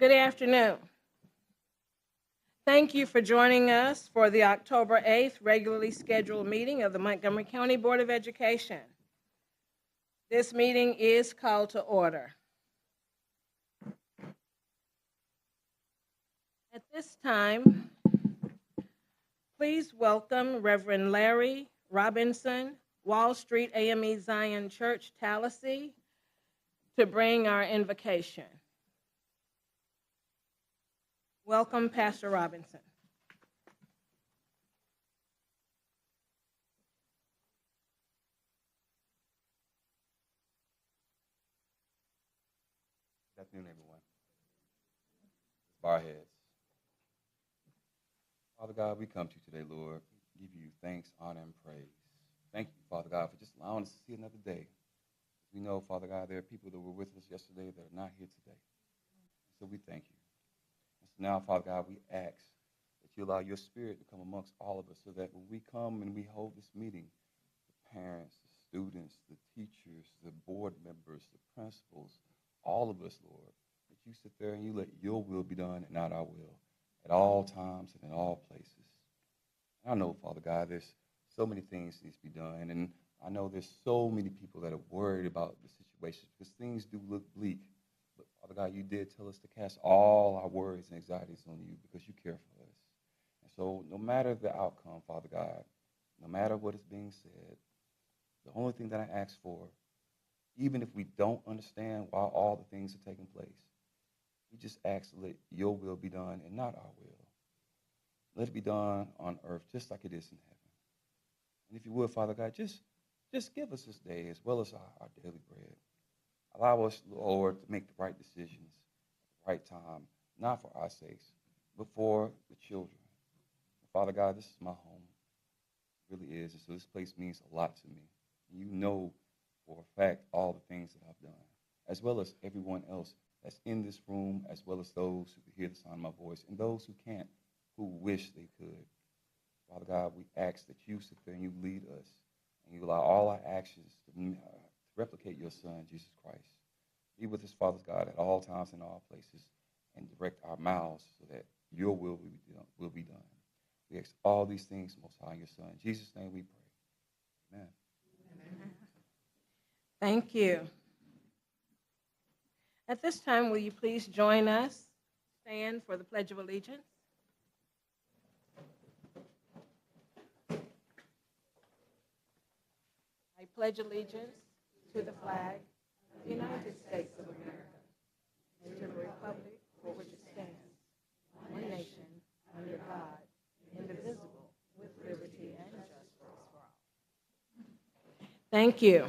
Good afternoon. Thank you for joining us for the October 8th regularly scheduled meeting of the Montgomery County Board of Education. This meeting is called to order. At this time, please welcome Reverend Larry Robinson, Wall Street AME Zion Church, Tallahassee, to bring our invocation. Welcome, Pastor Robinson. Good afternoon, everyone. Let's bow our heads. Father God, we come to you today, Lord. We give you thanks, honor, and praise. Thank you, Father God, for just allowing us to see another day. We know, Father God, there are people that were with us yesterday that are not here today. So we thank you. And so now, Father God, we ask that you allow your spirit to come amongst all of us so that when we come and we hold this meeting, the parents, the students, the teachers, the board members, the principals, all of us, Lord, that you sit there and you let your will be done and not our will at all times and in all places. And I know, Father God, there's so many things that need to be done, and I know there's so many people that are worried about the situation because things do look bleak. But Father God, you did tell us to cast all our worries and anxieties on you because you care for us. And so no matter the outcome, Father God, no matter what is being said, the only thing that I ask for, even if we don't understand why all the things are taking place, we just ask to let your will be done and not our will. Let it be done on earth just like it is in heaven. And if you would, Father God, just give us this day as well as our daily bread. Allow us, Lord, to make the right decisions at the right time, not for our sakes, but for the children. And Father God, this is my home. It really is. And so this place means a lot to me. And you know for a fact all the things that I've done, as well as everyone else that's in this room, as well as those who can hear the sound of my voice, and those who can't, who wish they could. Father God, we ask that you sit there and you lead us, and you allow all our actions to replicate your Son, Jesus Christ. Be with us, Father God, at all times and all places, and direct our mouths so that your will be done. We ask all these things, Most High, in your Son. In Jesus' name we pray. Amen. Thank you. At this time, will you please join us, stand for the Pledge of Allegiance? I pledge allegiance to the flag of the United States of America and to the republic for which it stands, one nation, under God, indivisible, with liberty and justice for all. Thank you.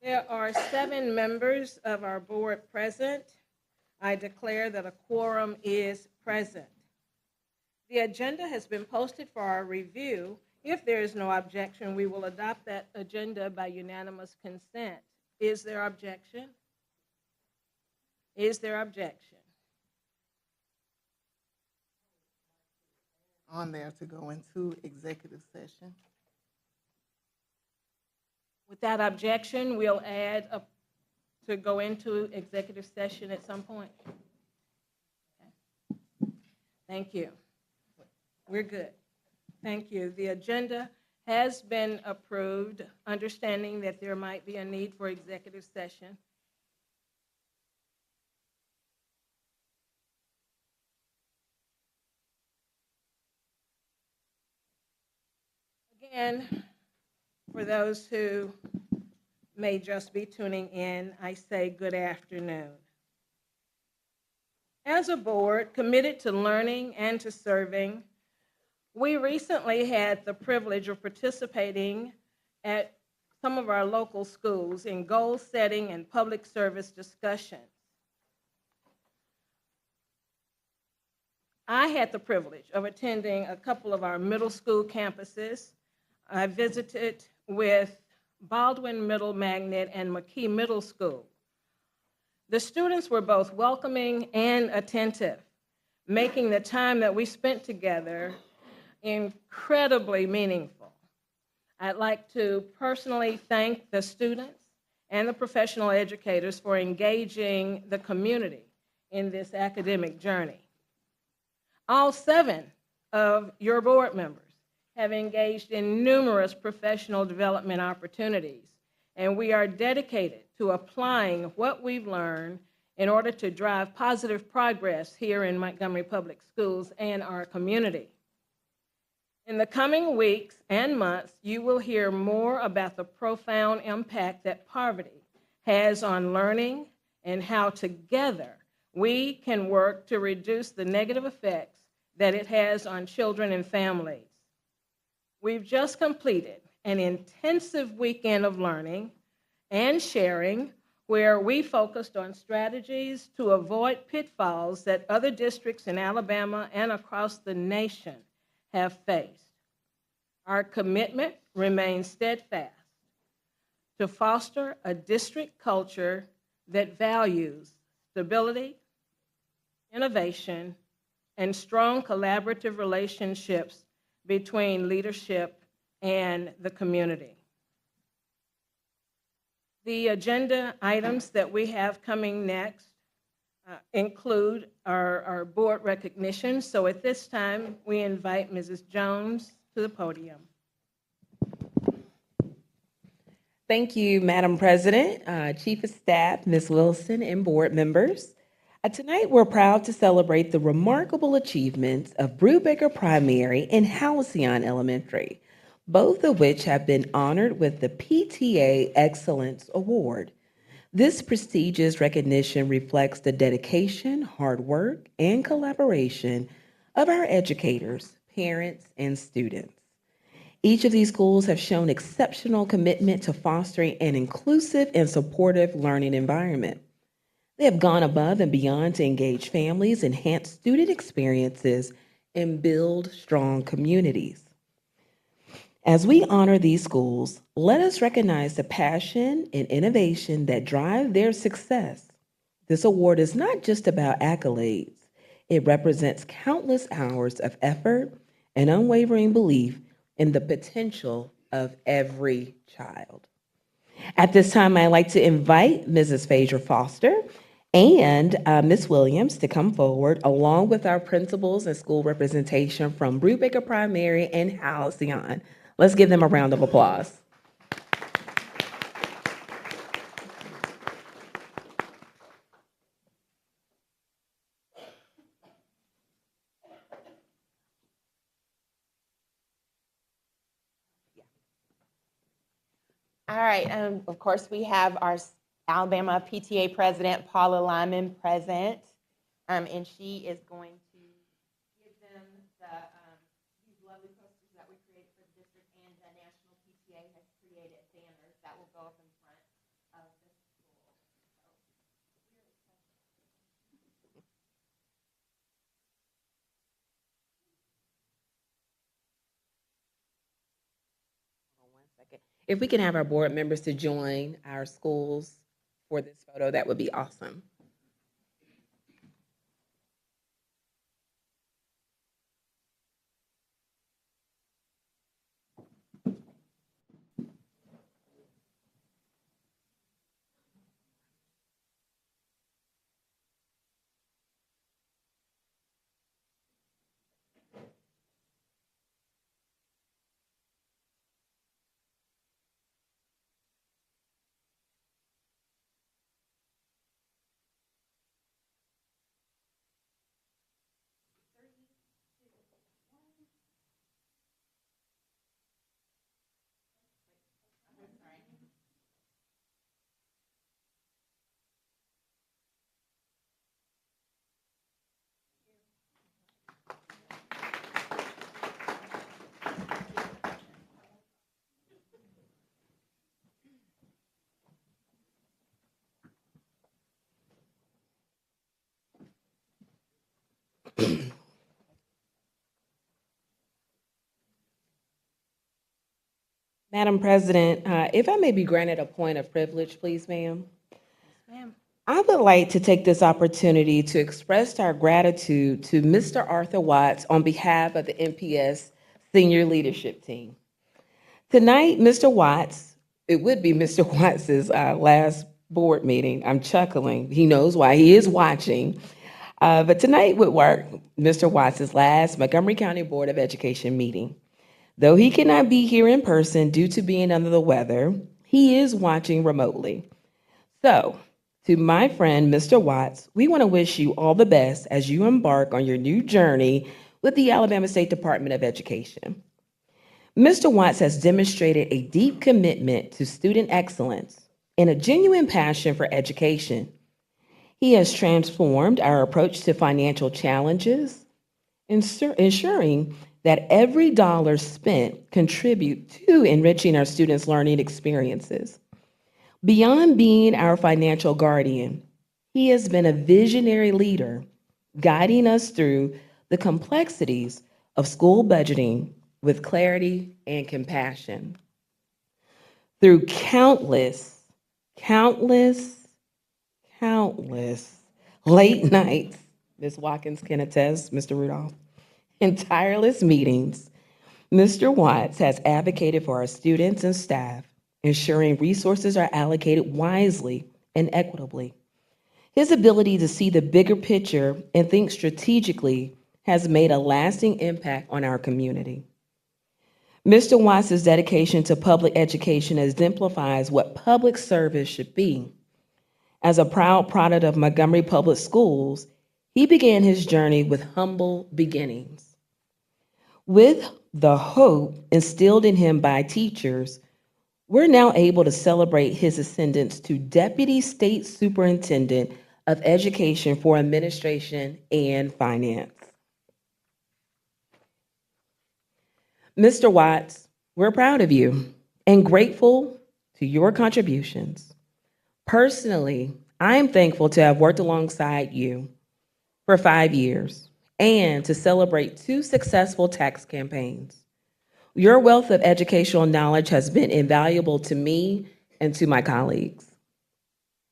There are 7 members of our board present. I declare that a quorum is present. The agenda has been posted for our review. If there is no objection, we will adopt that agenda by unanimous consent. Is there objection? Is there objection? On there to go into executive session. With that objection, we'll add to go into executive session at some point. Okay. Thank you. We're good. Thank you. The agenda has been approved, understanding that there might be a need for executive session. Again, for those who may just be tuning in, I say good afternoon. As a board committed to learning and to serving, we recently had the privilege of participating at some of our local schools in goal setting and public service discussions. I had the privilege of attending a couple of our middle school campuses. I visited with Baldwin Middle Magnet and McKee Middle School. The students were both welcoming and attentive, making the time that we spent together incredibly meaningful. I'd like to personally thank the students and the professional educators for engaging the community in this academic journey. All 7 of your board members have engaged in numerous professional development opportunities, and we are dedicated to applying what we've learned in order to drive positive progress here in Montgomery Public Schools and our community. In the coming weeks and months, you will hear more about the profound impact that poverty has on learning and how together we can work to reduce the negative effects that it has on children and families. We've just completed an intensive weekend of learning and sharing where we focused on strategies to avoid pitfalls that other districts in Alabama and across the nation have faced. Our commitment remains steadfast to foster a district culture that values stability, innovation, and strong collaborative relationships between leadership and the community. The agenda items that we have coming next include our board recognition. So at this time, we invite Mrs. Jones to the podium. Thank you, Madam President, Chief of Staff, Ms. Wilson, and board members. Tonight, we're proud to celebrate the remarkable achievements of Brubaker Primary and Halcyon Elementary, both of which have been honored with the PTA Excellence Award. This prestigious recognition reflects the dedication, hard work, and collaboration of our educators, parents, and students. Each of these schools have shown exceptional commitment to fostering an inclusive and supportive learning environment. They have gone above and beyond to engage families, enhance student experiences, and build strong communities. As we honor these schools, let us recognize the passion and innovation that drive their success. This award is not just about accolades. It represents countless hours of effort and unwavering belief in the potential of every child. At this time, I'd like to invite Mrs. Phaedra Foster and Ms. Williams to come forward, along with our principals and school representation from Brubaker Primary and Halcyon. Let's give them a round of applause. All right, of course, we have our Alabama PTA President, Paula Lyman, present, and she is going to give them these lovely posters that we created for the district, and the National PTA has created banners that will go up in front of the school. If we can have our board members to join our schools for this photo, that would be awesome. Madam President, if I may be granted a point of privilege, please, ma'am. Ma'am. I would like to take this opportunity to express our gratitude to Mr. Arthur Watts on behalf of the MPS Senior Leadership Team. Tonight, Mr. Watts, it would be Mr. Watts's last board meeting. I'm chuckling. He knows why. He is watching. But tonight would mark Mr. Watts's last Montgomery County Board of Education meeting. Though he cannot be here in person due to being under the weather, he is watching remotely. So, to my friend, Mr. Watts, we want to wish you all the best as you embark on your new journey with the Alabama State Department of Education. Mr. Watts has demonstrated a deep commitment to student excellence and a genuine passion for education. He has transformed our approach to financial challenges, ensuring that every dollar spent contribute to enriching our students' learning experiences. Beyond being our financial guardian, he has been a visionary leader, guiding us through the complexities of school budgeting with clarity and compassion. Through countless late nights, Ms. Watkins can attest, Mr. Rudolph, and tireless meetings, Mr. Watts has advocated for our students and staff, ensuring resources are allocated wisely and equitably. His ability to see the bigger picture and think strategically has made a lasting impact on our community. Mr. Watts' dedication to public education exemplifies what public service should be. As a proud product of Montgomery Public Schools, he began his journey with humble beginnings. With the hope instilled in him by teachers, we're now able to celebrate his ascendance to Deputy State Superintendent of Education for Administration and Finance. Mr. Watts, we're proud of you and grateful to your contributions. Personally, I am thankful to have worked alongside you for 5 years and to celebrate 2 successful tax campaigns. Your wealth of educational knowledge has been invaluable to me and to my colleagues.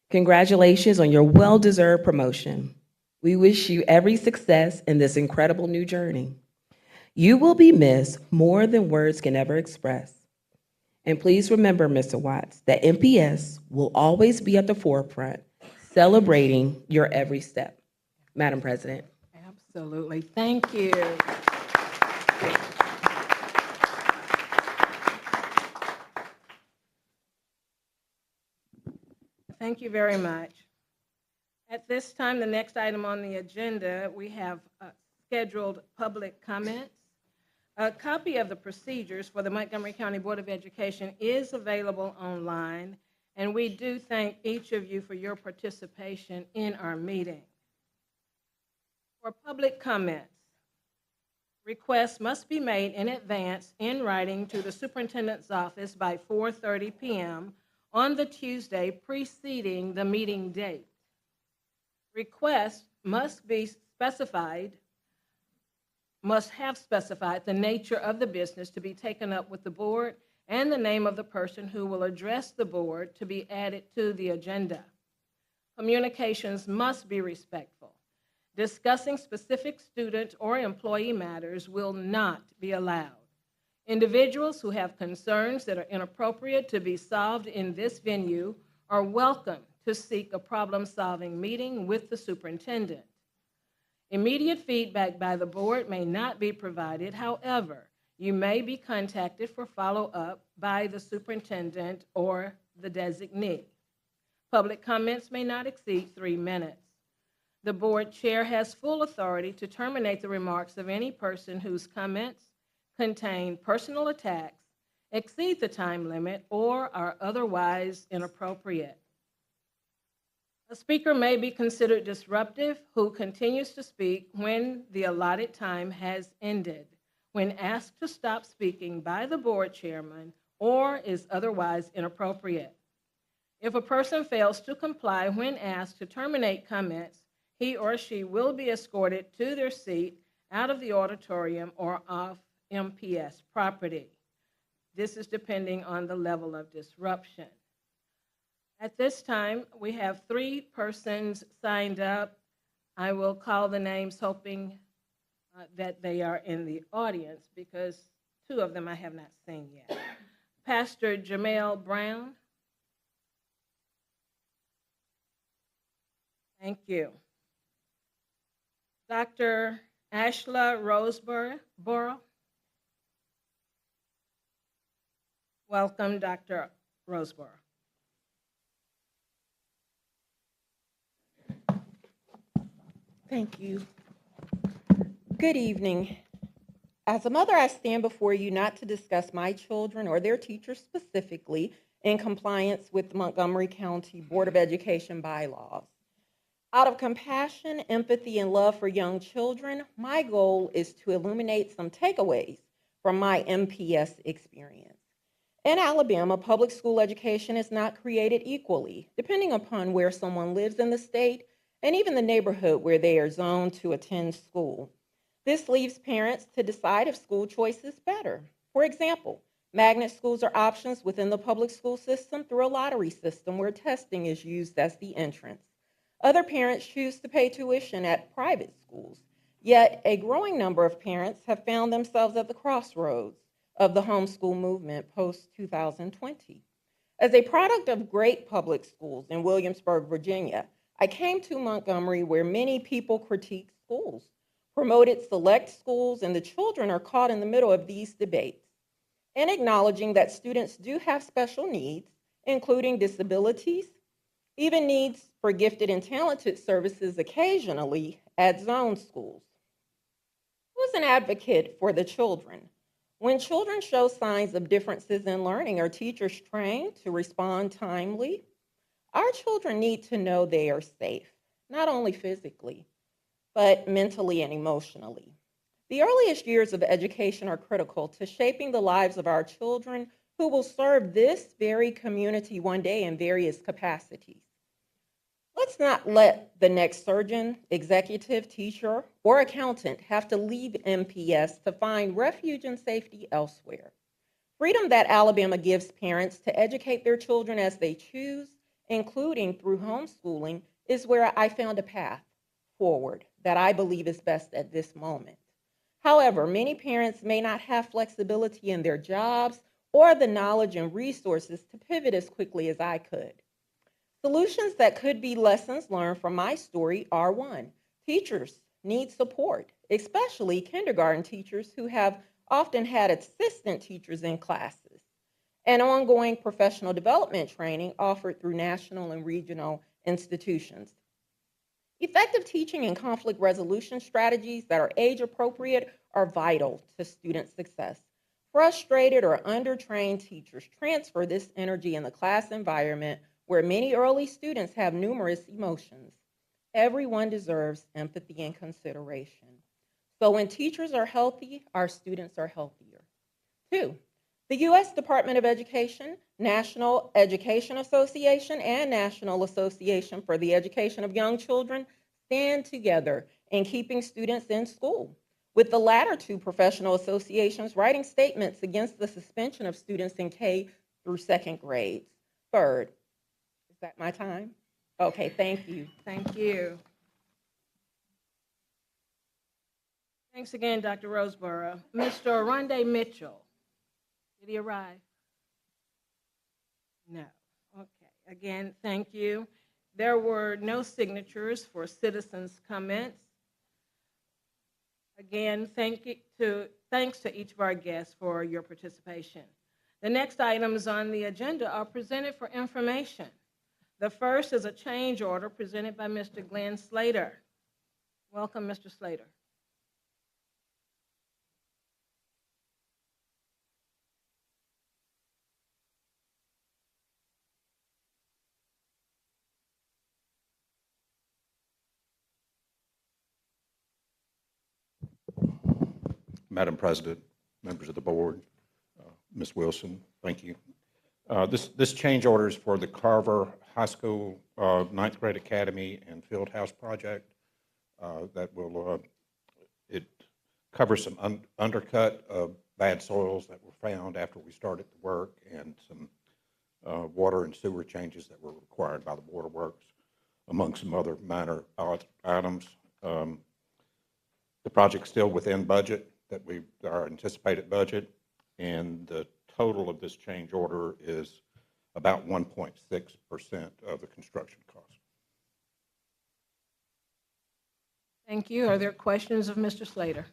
Congratulations on your well-deserved promotion. We wish you every success in this incredible new journey. You will be missed more than words can ever express. And please remember, Mr. Watts, that MPS will always be at the forefront, celebrating your every step. Madam President. Absolutely. Thank you. Thank you very much. At this time, the next item on the agenda, we have scheduled public comments. A copy of the procedures for the Montgomery County Board of Education is available online, and we do thank each of you for your participation in our meeting. For public comments, requests must be made in advance in writing to the superintendent's office by 4:30 p.m. on the Tuesday preceding the meeting date. Requests must have specified the nature of the business to be taken up with the board and the name of the person who will address the board to be added to the agenda. Communications must be respectful. Discussing specific student or employee matters will not be allowed. Individuals who have concerns that are inappropriate to be solved in this venue are welcome to seek a problem-solving meeting with the superintendent. Immediate feedback by the board may not be provided. However, you may be contacted for follow-up by the superintendent or the designee. Public comments may not exceed 3 minutes. The board chair has full authority to terminate the remarks of any person whose comments contain personal attacks, exceed the time limit, or are otherwise inappropriate. A speaker may be considered disruptive who continues to speak when the allotted time has ended, when asked to stop speaking by the board chairman, or is otherwise inappropriate. If a person fails to comply when asked to terminate comments, he or she will be escorted to their seat out of the auditorium or off MPS property. This is depending on the level of disruption. At this time, we have 3 persons signed up. I will call the names hoping that they are in the audience because 2 of them I have not seen yet. Pastor Jamel Brown. Thank you. Dr. Ashla Roseborough. Welcome, Dr. Roseborough. Thank you. Good evening. As a mother, I stand before you not to discuss my children or their teachers specifically in compliance with the Montgomery County Board of Education bylaws. Out of compassion, empathy, and love for young children, my goal is to illuminate some takeaways from my MPS experience. In Alabama, public school education is not created equally, depending upon where someone lives in the state and even the neighborhood where they are zoned to attend school. This leaves parents to decide if school choice is better. For example, magnet schools are options within the public school system through a lottery system where testing is used as the entrance. Other parents choose to pay tuition at private schools, yet a growing number of parents have found themselves at the crossroads of the homeschool movement post-2020. As a product of great public schools in Williamsburg, Virginia, I came to Montgomery where many people critique schools, promoted select schools, and the children are caught in the middle of these debates. In acknowledging that students do have special needs, including disabilities, even needs for gifted and talented services occasionally at zone schools. Who's an advocate for the children? When children show signs of differences in learning, are teachers trained to respond timely? Our children need to know they are safe, not only physically, but mentally and emotionally. The earliest years of education are critical to shaping the lives of our children who will serve this very community one day in various capacities. Let's not let the next surgeon, executive, teacher, or accountant have to leave MPS to find refuge and safety elsewhere. Freedom that Alabama gives parents to educate their children as they choose, including through homeschooling, is where I found a path forward that I believe is best at this moment. However, many parents may not have flexibility in their jobs or the knowledge and resources to pivot as quickly as I could. Solutions that could be lessons learned from my story are: one, teachers need support, especially kindergarten teachers who have often had assistant teachers in classes, and ongoing professional development training offered through national and regional institutions. Effective teaching and conflict resolution strategies that are age appropriate are vital to student success. Frustrated or undertrained teachers transfer this energy in the class environment where many early students have numerous emotions. Everyone deserves empathy and consideration. So when teachers are healthy, our students are healthier. Two, the U.S. Department of Education, National Education Association, and National Association for the Education of Young Children stand together in keeping students in school, with the latter two professional associations writing statements against the suspension of students in K through second grades. Third, is that my time? Okay, thank you. Thank you. Thanks again, Dr. Roseborough. Mr. Rondé Mitchell, did he arrive? No. Okay. Again, thank you. There were no signatures for citizens' comments. Again, thanks to each of our guests for your participation. The next items on the agenda are presented for information. The first is a change order presented by Mr. Glenn Slater. Welcome, Mr. Slater. Madam President, members of the board, Ms. Wilson, thank you. This change order is for the Carver High School 9th grade academy and field house project that will, it covers some undercut of bad soils that were found after we started the work, and some water and sewer changes that were required by the Board of Works, among some other minor items. The project's still within budget, our anticipated budget, and the total of this change order is about 1.6% of the construction cost. Thank you. Are there questions of Mr. Slater?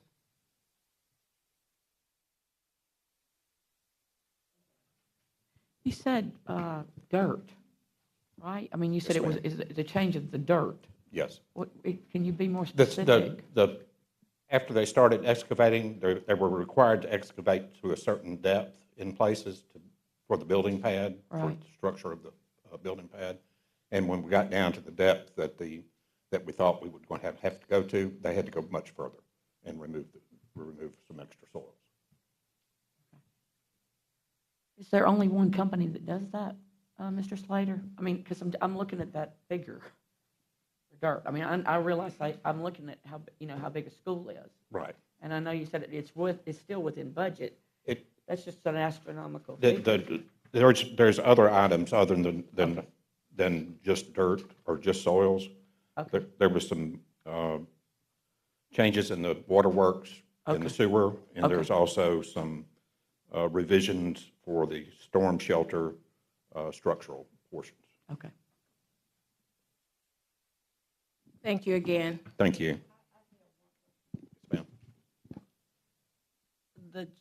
You said dirt, right? I mean, you said Yes, it was, ma'am. is the change of the dirt. Yes. Can you be more The, specific? after they started excavating, they were required to excavate to a certain depth in places for the building pad, for Right. the structure of the building pad. And when we got down to the depth that we thought we would going to have to go to, they had to go much further and remove some extra soils. Is there only one company that does that, Mr. Slater? I mean, because I'm looking at that figure for dirt. I mean, I realize I'm looking at how, how big a school is. Right. And I know you said it's still within budget. That's just an astronomical The- figure. There's other items other than Okay. just dirt or just soils. Okay. There was some changes in the waterworks and the Okay. sewer, and Okay. there's also some revisions for the storm shelter structural portions. Okay. Thank you again. Thank you. Yes, ma'am.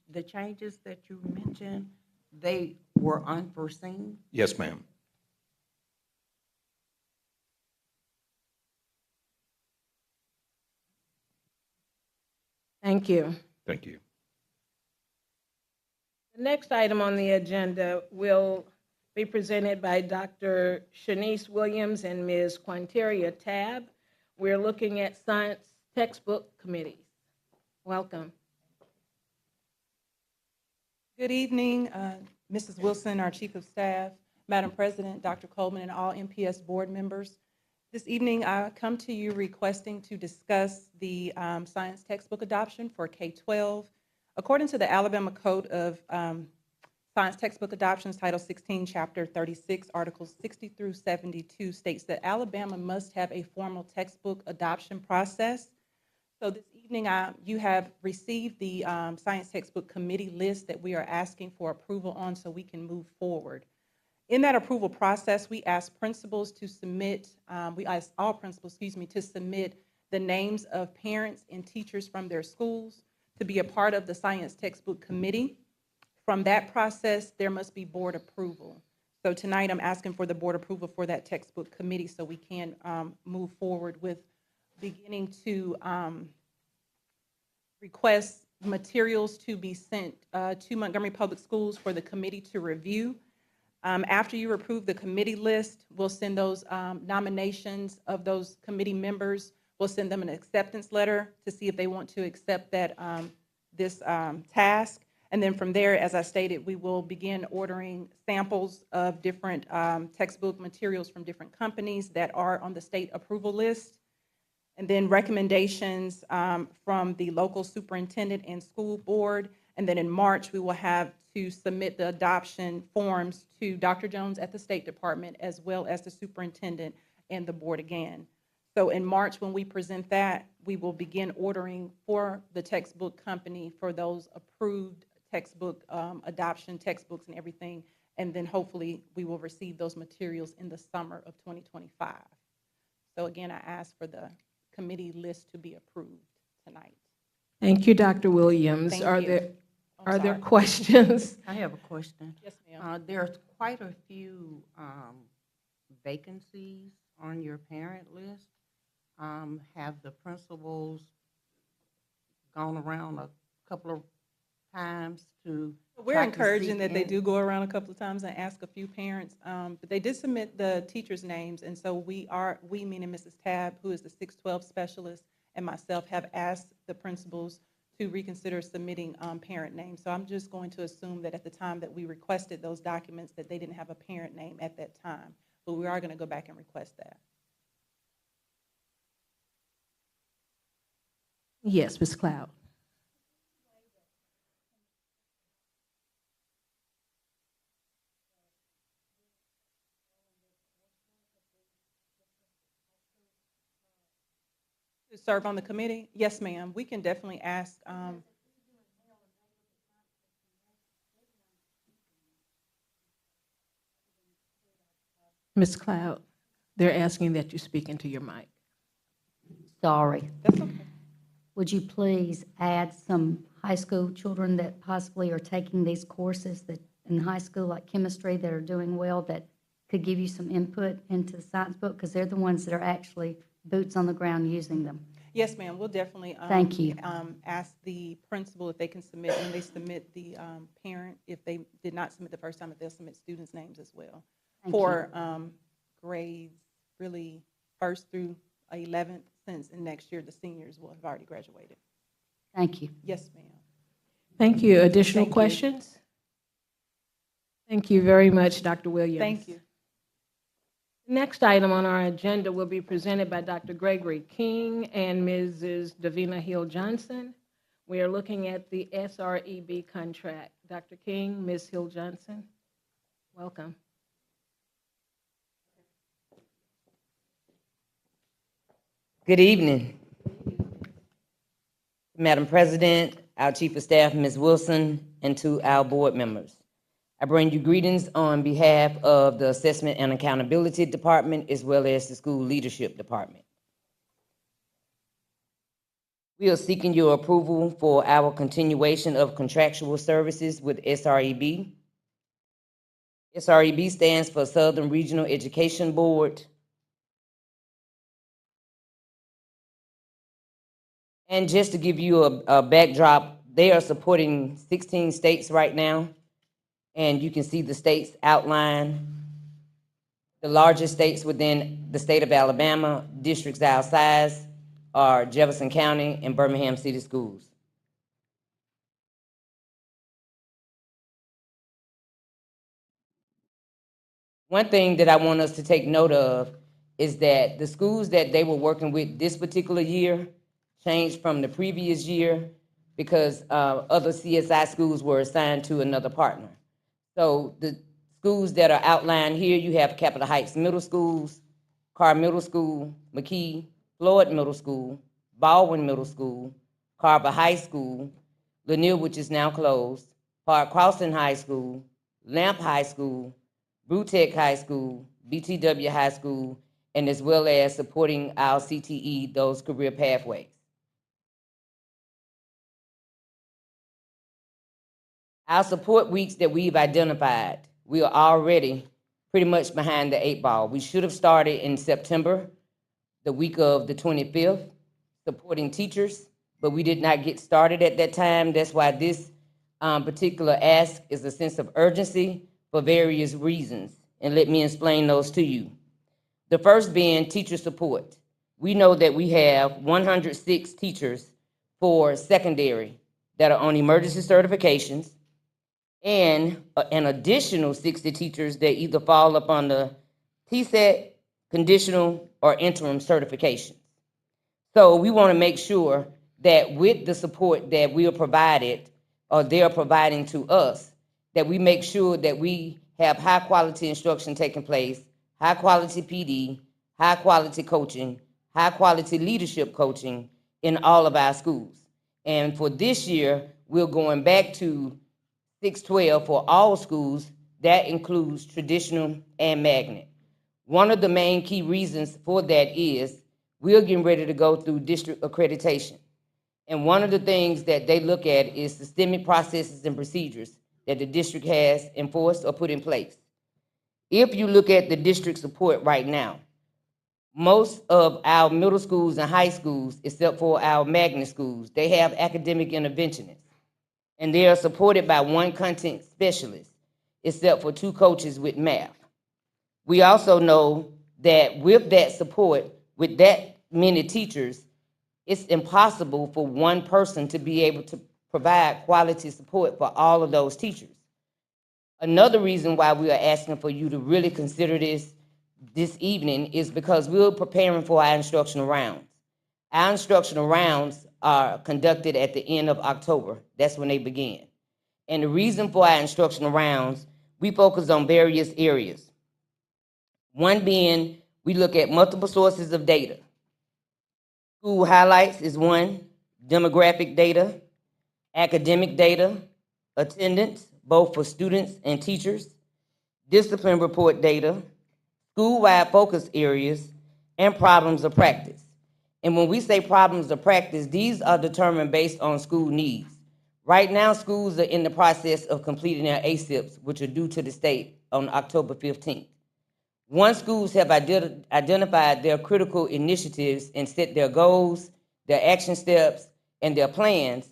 The changes that you mentioned, they were unforeseen? Yes, ma'am. Thank you. Thank you. The next item on the agenda will be presented by Dr. Shanice Williams and Ms. Quanteria Tab. We're looking at science textbook committees. Welcome. Good evening, Mrs. Wilson, our Chief of Staff, Madam President, Dr. Coleman, and all MPS board members. This evening, I come to you requesting to discuss the science textbook adoption for K-12. According to the Alabama Code of Science Textbook Adoptions, Title 16, Chapter 36, Articles 60 through 72 states that Alabama must have a formal textbook adoption process. So this evening, you have received the Science Textbook Committee list that we are asking for approval on so we can move forward. In that approval process, we ask principals to submit, we ask all principals, to submit the names of parents and teachers from their schools to be a part of the Science Textbook Committee. From that process, there must be board approval. So tonight, I'm asking for the board approval for that textbook committee so we can move forward with beginning to request materials to be sent to Montgomery Public Schools for the committee to review. After you approve the committee list, we'll send those nominations of those committee members. We'll send them an acceptance letter to see if they want to accept that this task. And then from there, as I stated, we will begin ordering samples of different textbook materials from different companies that are on the state approval list. And then recommendations from the local superintendent and school board. And then in March, we will have to submit the adoption forms to Dr. Jones at the State Department, as well as the superintendent and the board again. So in March, when we present that, we will begin ordering for the textbook company for those approved textbook, adoption textbooks and everything. And then hopefully we will receive those materials in the summer of 2025. So again, I ask for the committee list to be approved tonight. Thank you, Dr. Williams. Thank Are you. there I'm are there sorry. questions? I have a question. Yes, ma'am. There's quite a few vacancies on your parent list. Have the principals gone around a couple of times to We're try to encouraging seek that they in? do go around a couple of times and ask a few parents, but they did submit the teachers' names, and so we, meaning Mrs. Tab, who is the 612 specialist, and myself have asked the principals to reconsider submitting parent names. So I'm just going to assume that at the time that we requested those documents that they didn't have a parent name at that time, but we are going to go back and request that. Yes, Ms. Cloud. To serve on the committee? Yes, ma'am. We can definitely ask. Ms. Cloud, they're asking that you speak into your mic. Sorry. That's okay. Would you please add some high school children that possibly are taking these courses that in high school, like chemistry, that are doing well, that could give you some input into the science book? Because they're the ones that are actually boots on the ground using them. Yes, ma'am, we'll definitely. Thank you. Ask the principal if they can submit, when they submit the parent, if they did not submit the first time, if they'll submit students' names as well. Thank For grades, really, 1st through 11th, since in next year, the seniors will have already graduated. Thank you. Yes, ma'am. Thank you. Additional Thank you. questions? Thank you very much, Dr. Williams. Thank you. Next item on our agenda will be presented by Dr. Gregory King and Mrs. Davina Hill-Johnson. We are looking at the SREB contract. Dr. King, Ms. Hill-Johnson, welcome. Good evening. Madam President, our Chief of Staff, Ms. Wilson, and to our board members. I bring you greetings on behalf of the Assessment and Accountability Department as well as the School Leadership Department. We are seeking your approval for our continuation of contractual services with SREB. SREB stands for Southern Regional Education Board. And just to give you a backdrop, they are supporting 16 states right now. And you can see the states outlined. The largest states within the state of Alabama, districts our size, are Jefferson County and Birmingham City Schools. One thing that I want us to take note of is that the schools that they were working with this particular year changed from the previous year because other CSI schools were assigned to another partner. So the schools that are outlined here, you have Capitol Heights Middle Schools, Carr Middle School, McKee, Floyd Middle School, Baldwin Middle School, Carver High School, Lanier, which is now closed, Park Crossing High School, Lamp High School, Brewtech High School, BTW High School, and as well as supporting our CTE, those career pathways. Our support weeks that we've identified, we are already pretty much behind the 8 ball. We should have started in September, the week of the 25th, supporting teachers, but we did not get started at that time. That's why this particular ask is a sense of urgency for various reasons. And let me explain those to you. The first being teacher support. We know that we have 106 teachers for secondary that are on emergency certifications, and an additional 60 teachers that either fall upon the TSET, conditional, or interim certifications. So we want to make sure that with the support that we are provided, or they're providing to us, that we make sure that we have high quality instruction taking place, high quality PD, high quality coaching, high quality leadership coaching in all of our schools. And for this year, we're going back to 612 for all schools. That includes traditional and magnet. One of the main key reasons for that is we're getting ready to go through district accreditation. And one of the things that they look at is systemic processes and procedures that the district has enforced or put in place. If you look at the district support right now, most of our middle schools and high schools, except for our magnet schools, they have academic interventionists. And they are supported by 1 content specialist, except for 2 coaches with math. We also know that with that support, with that many teachers, it's impossible for one person to be able to provide quality support for all of those teachers. Another reason why we are asking for you to really consider this evening is because we're preparing for our instructional rounds. Our instructional rounds are conducted at the end of October. That's when they begin. And the reason for our instructional rounds, we focus on various areas. One being, we look at multiple sources of data. School highlights is one, demographic data, academic data, attendance, both for students and teachers, discipline report data, school-wide focus areas, and problems of practice. And when we say problems of practice, these are determined based on school needs. Right now, schools are in the process of completing their ASIPs, which are due to the state on October 15th. Once schools have identified their critical initiatives and set their goals, their action steps, and their plans,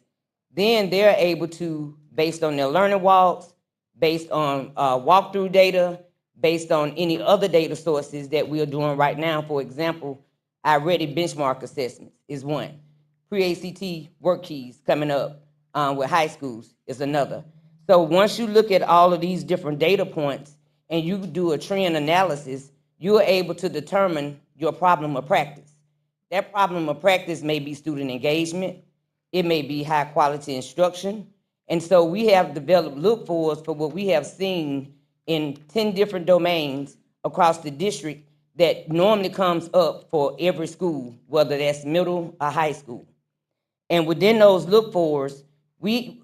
then they're able to, based on their learning walks, based on walkthrough data, based on any other data sources that we are doing right now. For example, our Ready benchmark assessments is one. Pre-ACT work keys coming up with high schools is another. So once you look at all of these different data points and you do a trend analysis, you are able to determine your problem of practice. That problem of practice may be student engagement, it may be high quality instruction, and so we have developed look-fors for what we have seen in 10 different domains across the district that normally comes up for every school, whether that's middle or high school. And within those look-fors, we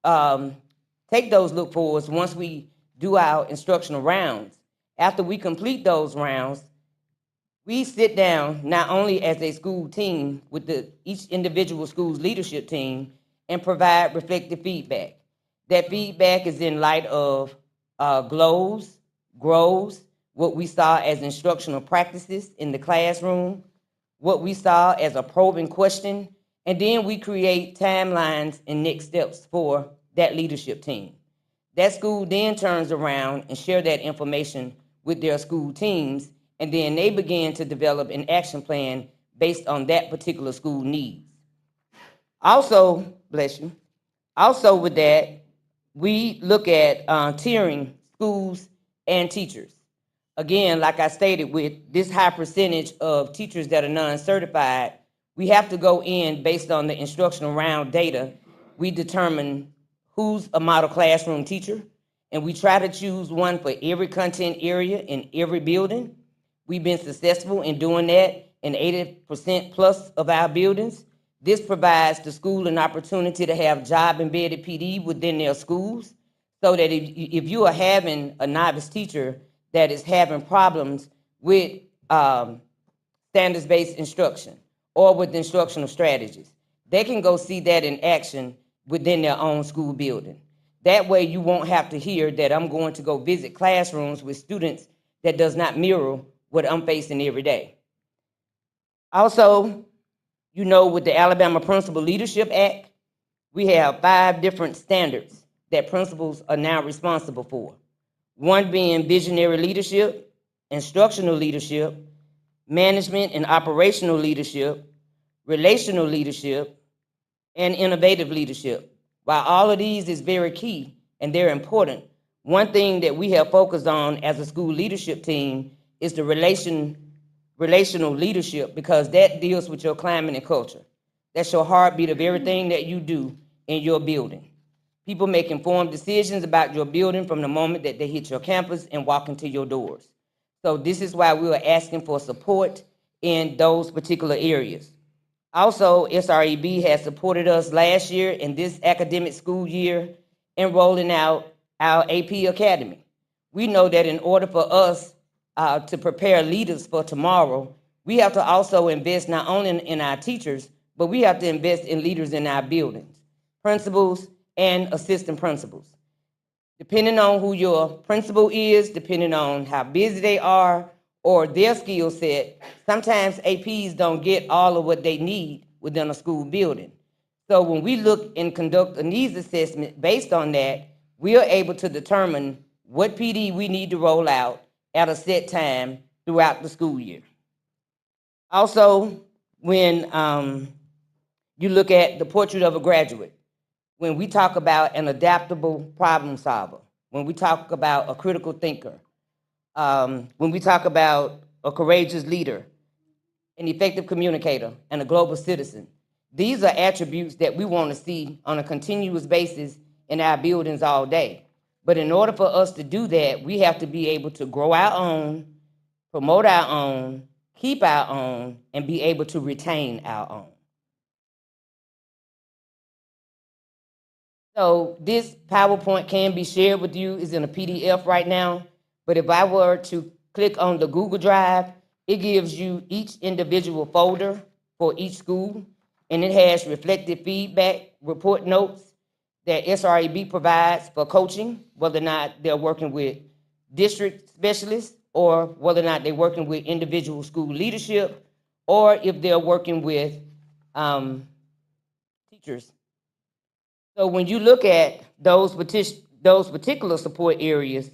take those look-fors once we do our instructional rounds. After we complete those rounds, we sit down not only as a school team with each individual school's leadership team and provide reflective feedback. That feedback is in light of GLOWs, GROWs, what we saw as instructional practices in the classroom, what we saw as a probing question, and then we create timelines and next steps for that leadership team. That school then turns around and share that information with their school teams, and then they begin to develop an action plan based on that particular school needs. Also, bless you, also with that, we look at tiering schools and teachers. Again, like I stated, with this high percentage of teachers that are non-certified, we have to go in based on the instructional round data. We determine who's a model classroom teacher, and we try to choose one for every content area in every building. We've been successful in doing that in 80% plus of our buildings. This provides the school an opportunity to have job-embedded PD within their schools, so that if you are having a novice teacher that is having problems with standards-based instruction or with instructional strategies, they can go see that in action within their own school building. That way you won't have to hear that I'm going to go visit classrooms with students that does not mirror what I'm facing every day. Also, you know, with the Alabama Principal Leadership Act, we have 5 different standards that principals are now responsible for. One being visionary leadership, instructional leadership, management and operational leadership, relational leadership, and innovative leadership. While all of these is very key and they're important, one thing that we have focused on as a school leadership team is the relational leadership, because that deals with your climate and culture. That's your heartbeat of everything that you do in your building. People make informed decisions about your building from the moment that they hit your campus and walk into your doors. So this is why we are asking for support in those particular areas. Also, SREB has supported us last year and this academic school year in rolling out our AP Academy. We know that in order for us to prepare leaders for tomorrow, we have to also invest not only in our teachers, but we have to invest in leaders in our buildings, principals and assistant principals. Depending on who your principal is, depending on how busy they are or their skill set, sometimes APs don't get all of what they need within a school building. So when we look and conduct a needs assessment based on that, we are able to determine what PD we need to roll out at a set time throughout the school year. Also, when you look at the portrait of a graduate, when we talk about an adaptable problem solver, when we talk about a critical thinker, when we talk about a courageous leader, an effective communicator, and a global citizen, these are attributes that we want to see on a continuous basis in our buildings all day. But in order for us to do that, we have to be able to grow our own, promote our own, keep our own, and be able to retain our own. So this PowerPoint can be shared with you, is in a PDF right now, but if I were to click on the Google Drive, it gives you each individual folder for each school, and it has reflective feedback, report notes that SREB provides for coaching, whether or not they're working with district specialists, or whether or not they're working with individual school leadership, or if they're working with teachers. So when you look at those particular support areas,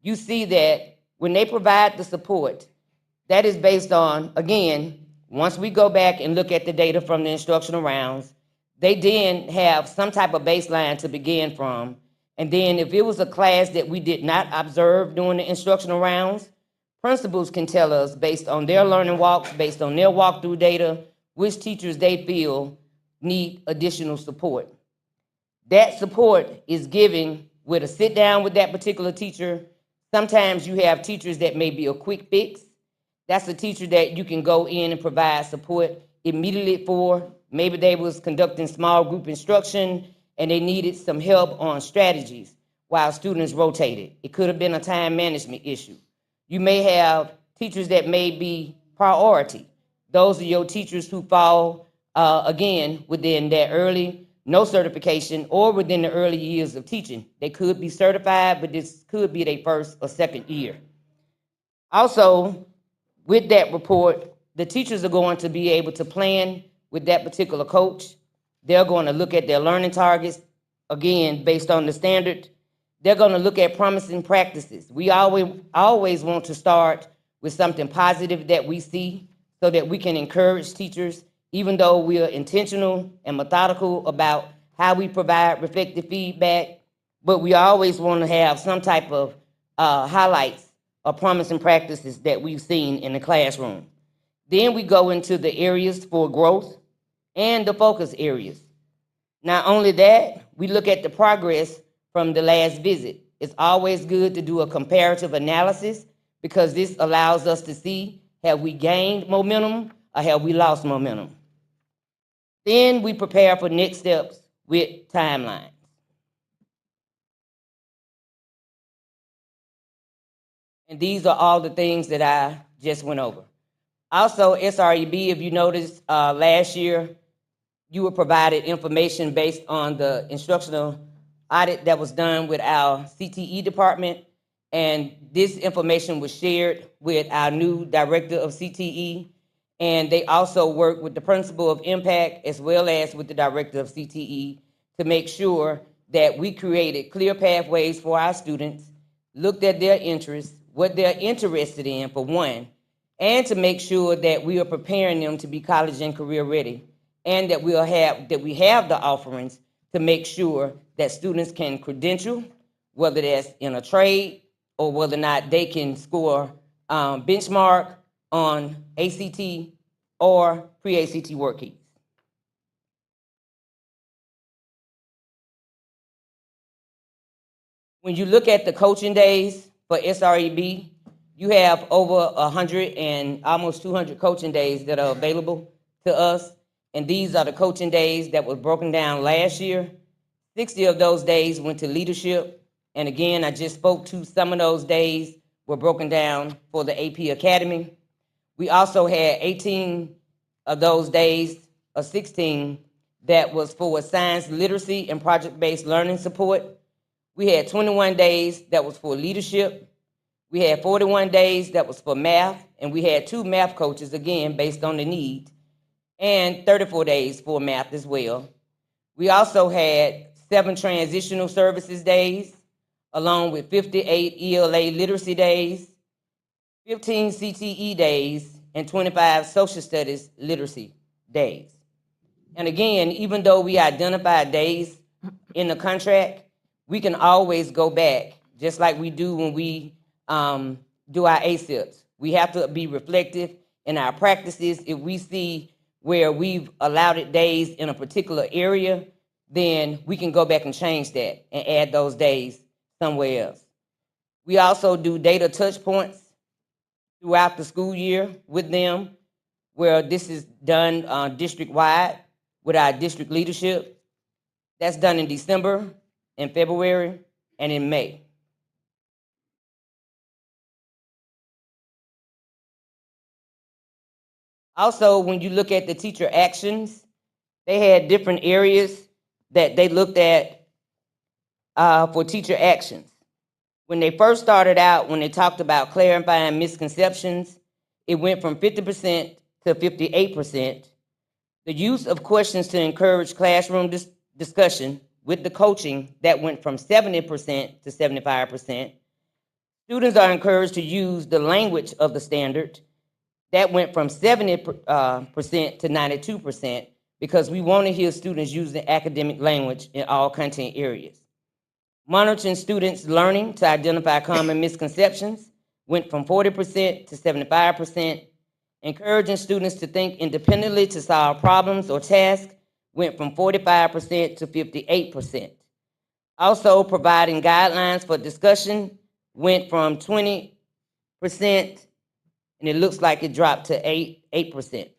you see that when they provide the support, that is based on, again, once we go back and look at the data from the instructional rounds, they then have some type of baseline to begin from. And then if it was a class that we did not observe during the instructional rounds, principals can tell us based on their learning walks, based on their walkthrough data, which teachers they feel need additional support. That support is given with a sit down with that particular teacher. Sometimes you have teachers that may be a quick fix. That's a teacher that you can go in and provide support immediately for. Maybe they was conducting small group instruction and they needed some help on strategies while students rotated. It could have been a time management issue. You may have teachers that may be priority. Those are your teachers who fall, again, within their early, no certification, or within the early years of teaching. They could be certified, but this could be their first or second year. Also, with that report, the teachers are going to be able to plan with that particular coach. They're going to look at their learning targets, again, based on the standard. They're going to look at promising practices. We always want to start with something positive that we see so that we can encourage teachers, even though we are intentional and methodical about how we provide reflective feedback, but we always want to have some type of highlights of promising practices that we've seen in the classroom. Then we go into the areas for growth and the focus areas. Not only that, we look at the progress from the last visit. It's always good to do a comparative analysis because this allows us to see, have we gained momentum or have we lost momentum? Then we prepare for next steps with timelines. And these are all the things that I just went over. Also, SREB, if you noticed, last year, you were provided information based on the instructional audit that was done with our CTE department. And this information was shared with our new director of CTE. And they also work with the principal of Impact as well as with the director of CTE to make sure that we created clear pathways for our students, looked at their interests, what they're interested in, for one, and to make sure that we are preparing them to be college and career ready, and that we have the offerings to make sure that students can credential, whether that's in a trade or whether or not they can score benchmark on ACT or pre-ACT worksheets. When you look at the coaching days for SREB, you have over 100 and almost 200 coaching days that are available to us. And these are the coaching days that were broken down last year. 60 of those days went to leadership. And again, I just spoke to some of those days were broken down for the AP Academy. We also had 18 of those days, or 16, that was for science literacy and project-based learning support. We had 21 days that was for leadership. We had 41 days that was for math, and we had 2 math coaches, again, based on the need, and 34 days for math as well. We also had 7 transitional services days, along with 58 ELA literacy days, 15 CTE days, and 25 social studies literacy days. And again, even though we identified days in the contract, we can always go back, just like we do when we do our ASIPs. We have to be reflective in our practices. If we see where we've allowed it days in a particular area, then we can go back and change that and add those days somewhere else. We also do data touch points throughout the school year with them, where this is done district-wide with our district leadership. That's done in December, in February, and in May. Also, when you look at the teacher actions, they had different areas that they looked at for teacher actions. When they first started out, when they talked about clarifying misconceptions, it went from 50% to 58%. The use of questions to encourage classroom discussion with the coaching, that went from 70% to 75%. Students are encouraged to use the language of the standard. That went from 70% to 92%, because we want to hear students use the academic language in all content areas. Monitoring students' learning to identify common misconceptions went from 40% to 75%. Encouraging students to think independently to solve problems or tasks went from 45% to 58%. Also, providing guidelines for discussion went from 20%, and it looks like it dropped to 8%.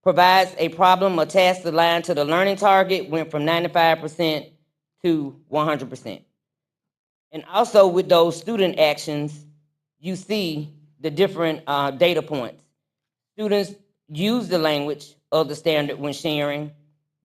Provides a problem or task aligned to the learning target went from 95% to 100%. And also with those student actions, you see the different data points. Students use the language of the standard when sharing.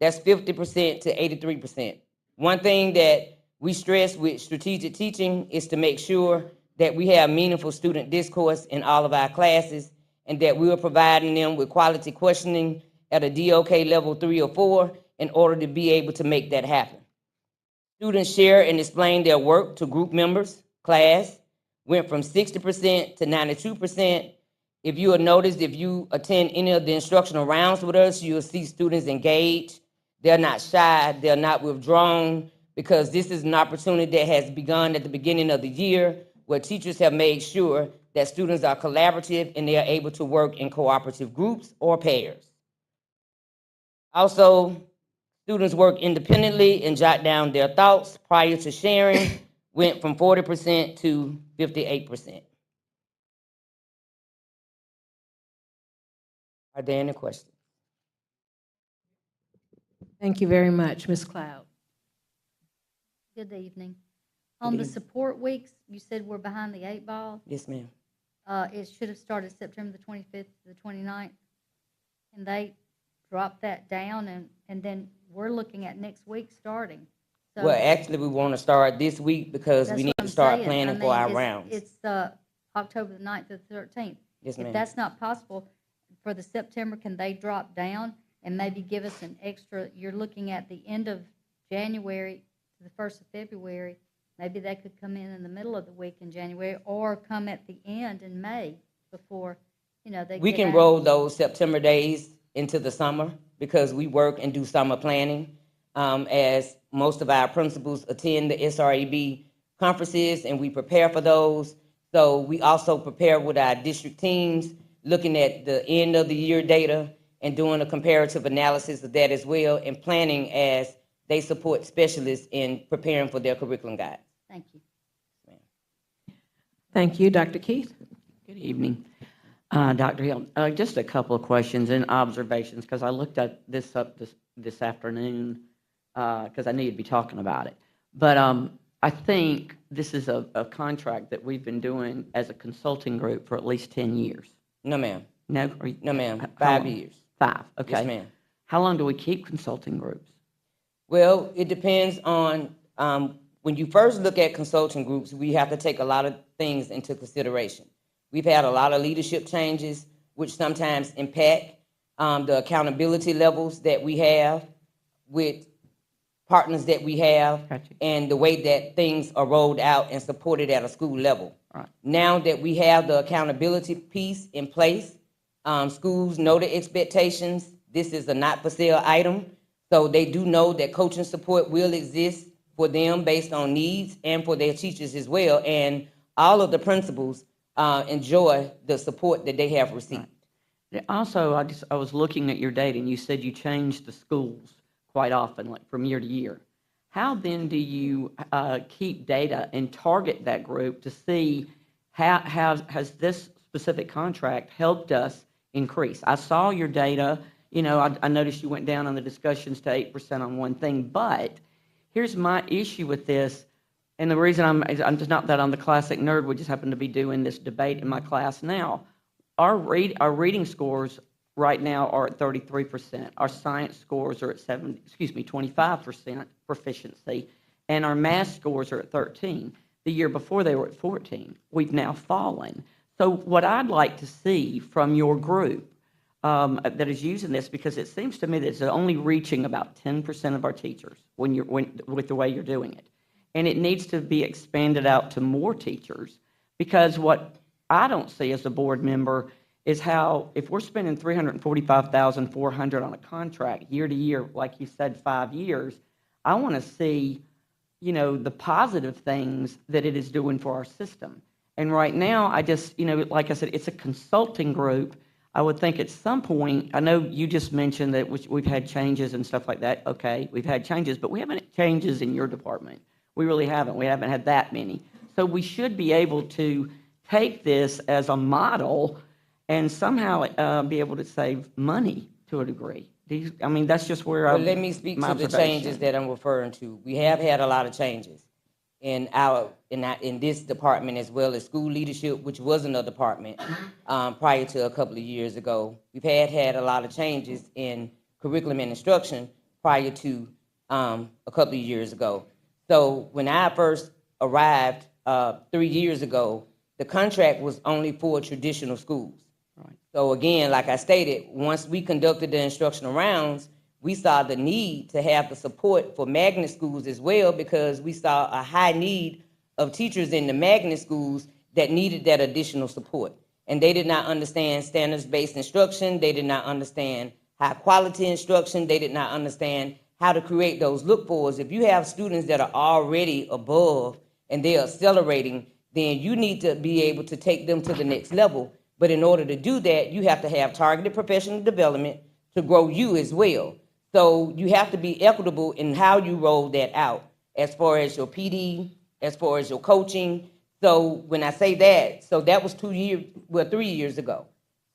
That's 50% to 83%. One thing that we stress with strategic teaching is to make sure that we have meaningful student discourse in all of our classes, and that we are providing them with quality questioning at a DOK level 3 or 4 in order to be able to make that happen. Students share and explain their work to group members. Class went from 60% to 92%. If you will notice, if you attend any of the instructional rounds with us, you'll see students engaged. They're not shy, they're not withdrawn, because this is an opportunity that has begun at the beginning of the year, where teachers have made sure that students are collaborative and they are able to work in cooperative groups or pairs. Also, students work independently and jot down their thoughts prior to sharing, went from 40% to 58%. Are there any questions? Thank you very much, Ms. Cloud. Good evening. On the support weeks, you said we're behind the 8 ball. Yes, ma'am. It should have started September the 25th to the 29th. Can they drop that down, and then we're looking at next week starting? So Well, actually, we want to start this week because that's we need what to I'm start saying. planning I for our mean, rounds. It's October the 9th to the 13th. Yes, If ma'am. that's not possible, for the September, can they drop down and maybe give us an extra, you're looking at the end of January to the 1st of February, maybe they could come in the middle of the week in January, or come at the end in May before, they We get can out. roll those September days into the summer because we work and do summer planning. As most of our principals attend the SREB conferences and we prepare for those. So we also prepare with our district teams, looking at the end of the year data and doing a comparative analysis of that as well, and planning as they support specialists in preparing for their curriculum guide. Thank you. Thank you, Dr. Keith. Good evening, Dr. Hill. Just a couple of questions and observations, because I looked at this up this afternoon because I knew you'd be talking about it. But I think this is a contract that we've been doing as a consulting group for at least 10 years. No, ma'am. No? No, ma'am. How 5 long? years. 5, okay. Yes, ma'am. How long do we keep consulting groups? Well, it depends on, when you first look at consulting groups, we have to take a lot of things into consideration. We've had a lot of leadership changes, which sometimes impact the accountability levels that we have with partners that we have, Gotcha. and the way that things are rolled out and supported at a school level. Right. Now that we have the accountability piece in place, schools know the expectations. This is a not for sale item, so they do know that coaching support will exist for them based on needs and for their teachers as well. And all of the principals enjoy the support that they have received. Right. Also, I was looking at your data, and you said you changed the schools quite often, like from year to year. How then do you keep data and target that group to see how has this specific contract helped us increase? I saw your data. I noticed you went down on the discussions to 8% on one thing, but here's my issue with this, and the reason I'm just not that I'm the classic nerd. We just happen to be doing this debate in my class now. Our reading scores right now are at 33%. Our science scores are at 25% proficiency, and our math scores are at 13. The year before they were at 14. We've now fallen. So what I'd like to see from your group that is using this, because it seems to me that it's only reaching about 10% of our teachers with the way you're doing it. And it needs to be expanded out to more teachers, because what I don't see as a board member is how, if we're spending $345,400 on a contract year to year, like you said, 5 years, I want to see, the positive things that it is doing for our system. And right now, I just, like I said, it's a consulting group. I would think at some point, I know you just mentioned that we've had changes and stuff like that. Okay, we've had changes, but we haven't had changes in your department. We really haven't. We haven't had that many. So we should be able to take this as a model and somehow be able to save money to a degree. That's just where Well, let me speak to the changes that I'm referring to. We have had a lot of changes in this department, as well as school leadership, which wasn't a department prior to a couple of years ago. We've had a lot of changes in curriculum and instruction prior to a couple of years ago. So when I first arrived 3 years ago, the contract was only for traditional schools. Right. So again, like I stated, once we conducted the instructional rounds, we saw the need to have the support for magnet schools as well, because we saw a high need of teachers in the magnet schools that needed that additional support. And they did not understand standards-based instruction. They did not understand high-quality instruction. They did not understand how to create those look-forwards. If you have students that are already above and they're accelerating, then you need to be able to take them to the next level. But in order to do that, you have to have targeted professional development to grow you as well. So you have to be equitable in how you roll that out, as far as your PD, as far as your coaching. So when I say that, so that was 3 years ago.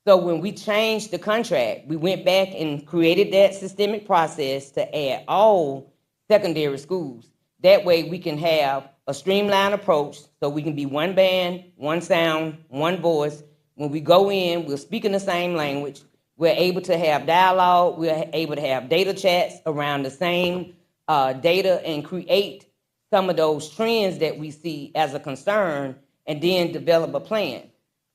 So when we changed the contract, we went back and created that systemic process to add all secondary schools. That way we can have a streamlined approach, so we can be one band, one sound, one voice. When we go in, we're speaking the same language. We're able to have dialogue. We're able to have data chats around the same data and create some of those trends that we see as a concern, and then develop a plan.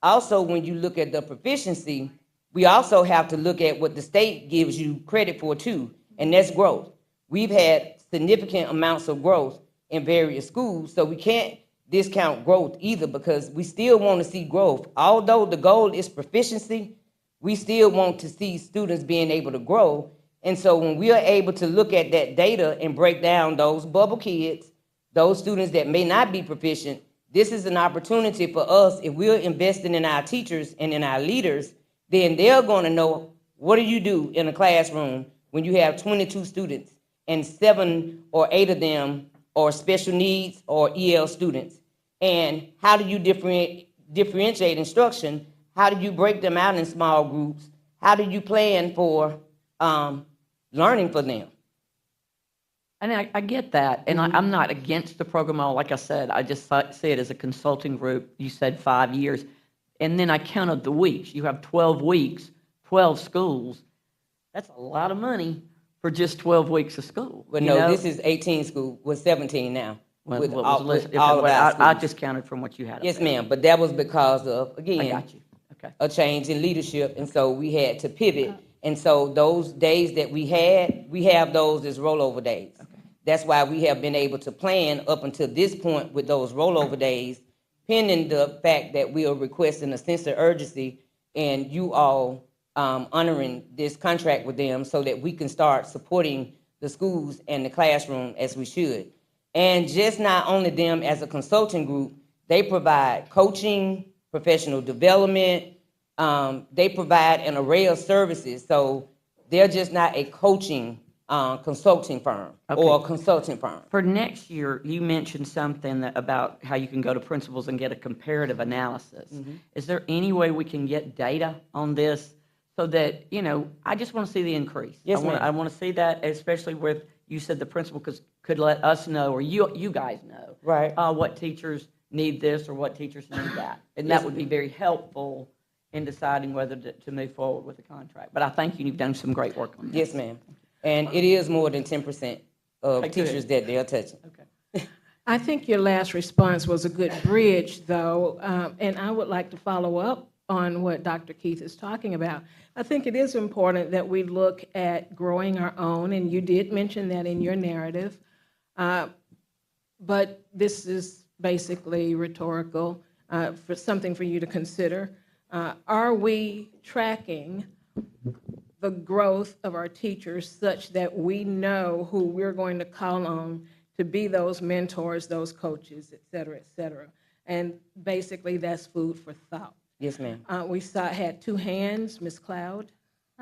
Also, when you look at the proficiency, we also have to look at what the state gives you credit for too, and that's growth. We've had significant amounts of growth in various schools, so we can't discount growth either, because we still want to see growth. Although the goal is proficiency, we still want to see students being able to grow. And so when we are able to look at that data and break down those bubble kids, those students that may not be proficient, this is an opportunity for us. If we're investing in our teachers and in our leaders, then they're going to know, what do you do in a classroom when you have 22 students and 7 or 8 of them are special needs or EL students? And how do you differentiate instruction? How do you break them out in small groups? How do you plan for learning for them? And I get that, and I'm not against the program at all. Like I said, I just see it as a consulting group. You said 5 years, and then I counted the weeks. You have 12 weeks, 12 schools. That's a lot of money for just 12 weeks of school. But no, this is 18 schools, with 17 now. I just counted from what you had. Yes, ma'am, but that was because of, again, I got you. Okay. A change in leadership, and so we had to pivot. And so those days that we have those as rollover days. Okay. That's why we have been able to plan up until this point with those rollover days, pending the fact that we are requesting a sense of urgency and you all honoring this contract with them, so that we can start supporting the schools and the classroom as we should. And just not only them as a consulting group, they provide coaching, professional development. They provide an array of services. So they're just not a coaching consulting firm or a consulting firm. For next year, you mentioned something about how you can go to principals and get a comparative analysis. Mm-hmm. Is there any way we can get data on this so that, I just want to see the increase. Yes, I want to see that, especially with, you said the principal could let us know, or you guys know, right? What teachers need this or what teachers need that. And that would be very helpful in deciding whether to move forward with the contract. But I thank you, you've done some great work on this. Yes, ma'am. And it is more than 10% of Okay, good. teachers that they're touching. Okay. I think your last response was a good bridge, though, and I would like to follow up on what Dr. Keith is talking about. I think it is important that we look at growing our own, and you did mention that in your narrative, but this is basically rhetorical, for something for you to consider. Are we tracking the growth of our teachers such that we know who we're going to call on to be those mentors, those coaches, et cetera, et cetera? And basically, that's food for thought. Yes, ma'am. We had two hands, Ms. Cloud.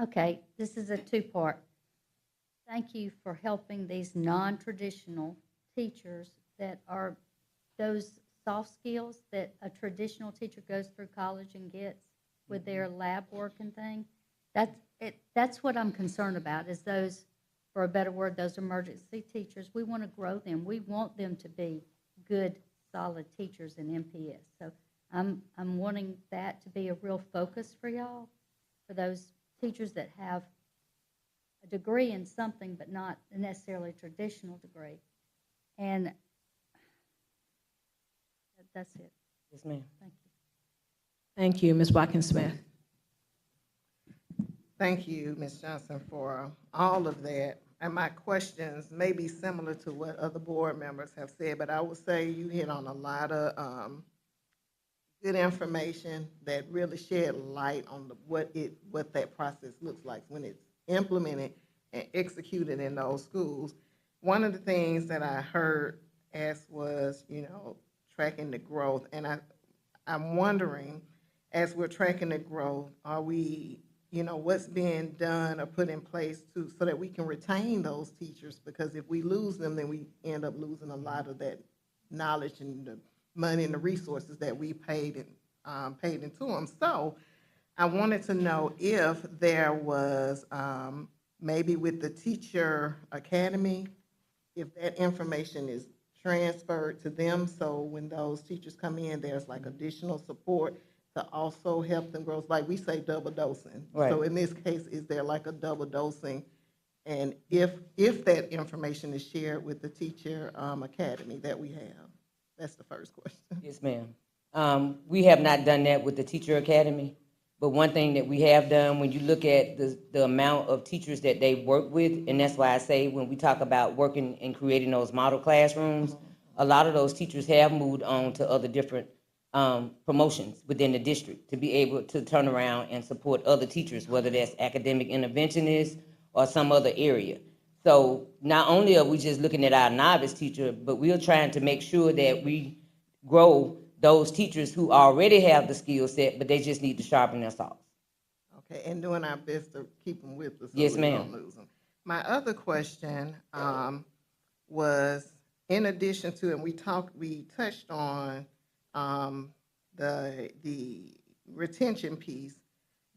Okay, this is a two-part. Thank you for helping these non-traditional teachers that are those soft skills that a traditional teacher goes through college and gets with their lab work and thing. That's what I'm concerned about, is those, for a better word, those emergency teachers. We want to grow them. We want them to be good, solid teachers in MPS. So I'm wanting that to be a real focus for y'all, for those teachers that have a degree in something but not necessarily a traditional degree. And that's it. Yes, ma'am. Thank you. Thank you, Ms. Watkins-Smith. Thank you, Ms. Johnson, for all of that. And my questions may be similar to what other board members have said, but I would say you hit on a lot of good information that really shed light on what that process looks like when it's implemented and executed in those schools. One of the things that I heard asked was, tracking the growth. And I'm wondering, as we're tracking the growth, are we, what's being done or put in place so that we can retain those teachers? Because if we lose them, then we end up losing a lot of that knowledge and the money and the resources that we paid into them. So I wanted to know if there was maybe with the teacher academy, if that information is transferred to them, so when those teachers come in, there's like additional support to also help them grow. Like we say, double dosing. Right. So in this case, is there like a double dosing? And if that information is shared with the teacher academy that we have? That's the first question. Yes, ma'am. We have not done that with the teacher academy, but one thing that we have done, when you look at the amount of teachers that they work with, and that's why I say when we talk about working and creating those model classrooms, a lot of those teachers have moved on to other different promotions within the district to be able to turn around and support other teachers, whether that's academic interventionists or some other area. So not only are we just looking at our novice teacher, but we're trying to make sure that we grow those teachers who already have the skill set, but they just need to sharpen their saws. Okay, and doing our best to keep them with us so Yes, we ma'am. don't lose them. My other question was, in addition to, and we touched on the retention piece,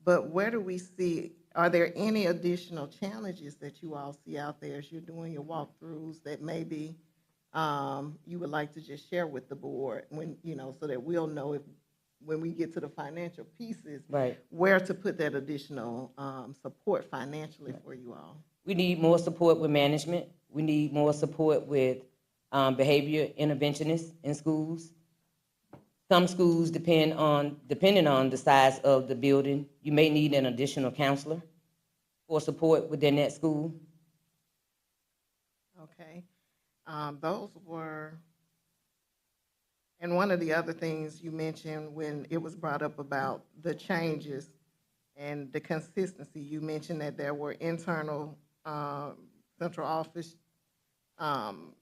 but where do we see, are there any additional challenges that you all see out there as you're doing your walkthroughs that maybe you would like to just share with the board when, so that we'll know if, when we get to the financial pieces, Right. where to put that additional support financially for you all? We need more support with management. We need more support with behavior interventionists in schools. Some schools, depending on the size of the building, you may need an additional counselor for support within that school. Okay. Those were, and one of the other things you mentioned when it was brought up about the changes and the consistency, you mentioned that there were internal central office, I'm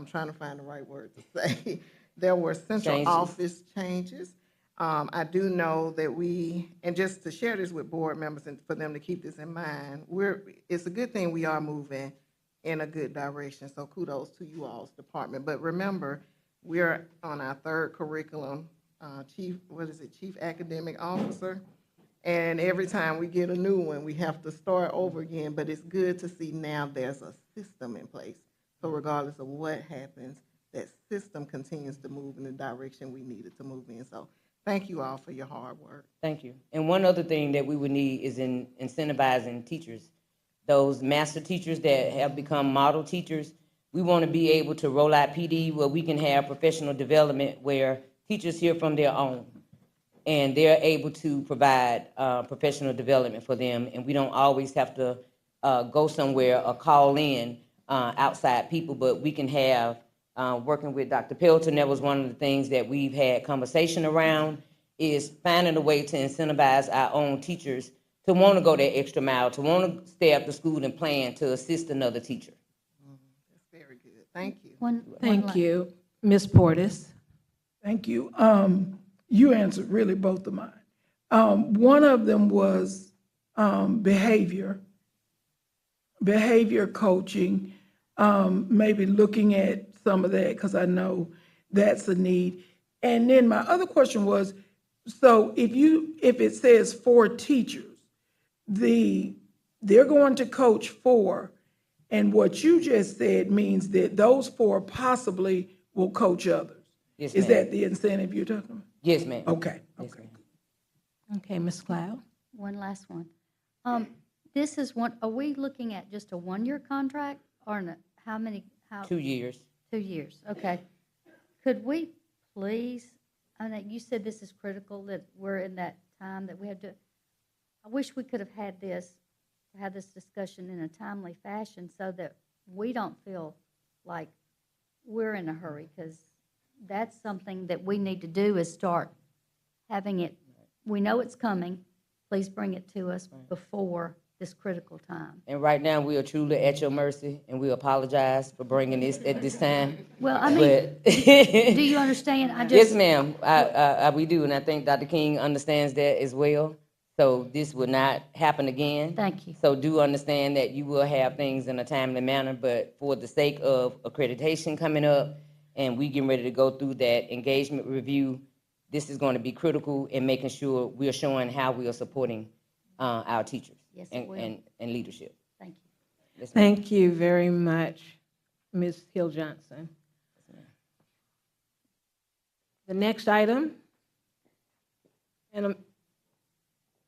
trying to find the right word to say. There were central Changes. office changes. I do know that and just to share this with board members and for them to keep this in mind, it's a good thing we are moving in a good direction, so kudos to you all's department. But remember, we're on our third curriculum, Chief Academic Officer, and every time we get a new one, we have to start over again, but it's good to see now there's a system in place. So regardless of what happens, that system continues to move in the direction we need it to move in. So Thank you all for your hard work. Thank you. And one other thing that we would need is in incentivizing teachers. Those master teachers that have become model teachers, we want to be able to roll out PD where we can have professional development where teachers hear from their own and they're able to provide professional development for them. And we don't always have to go somewhere or call in outside people, but we can have, working with Dr. Pelton, that was one of the things that we've had conversation around, is finding a way to incentivize our own teachers to want to go that extra mile, to want to stay after school and plan to assist another teacher. That's very good. Thank you. Thank you. Ms. Portis? Thank you. You answered really both of mine. One of them was behavior coaching, maybe looking at some of that because I know that's a need. And then my other question was, so if it says 4 teachers, they're going to coach 4, and what you just said means that those 4 possibly will coach others. Yes, Is ma'am. that the incentive you're talking about? Yes, ma'am. Okay, Yes, okay. ma'am. Okay, Ms. Cloud? One last one. This is one, are we looking at just a 1-year contract or how many? 2 years. 2 years, okay. Could we please, I know you said this is critical, that we're in that time that we have to, I wish we could have had this discussion in a timely fashion so that we don't feel like we're in a hurry, because that's something that we need to do is start having it, we know it's coming, please bring it to us before this critical time. And right now, we are truly at your mercy, and we apologize for bringing this at this time. Well, I mean, But do you understand? yes, ma'am, we do, and I think Dr. King understands that as well. So this will not happen again. Thank you. So do understand that you will have things in a timely manner, but for the sake of accreditation coming up, and we getting ready to go through that engagement review, this is going to be critical in making sure we are showing how we are supporting our teachers Yes, it will. and leadership. Thank you. Yes, ma'am. Thank you very much, Ms. Hill Johnson. The next item, and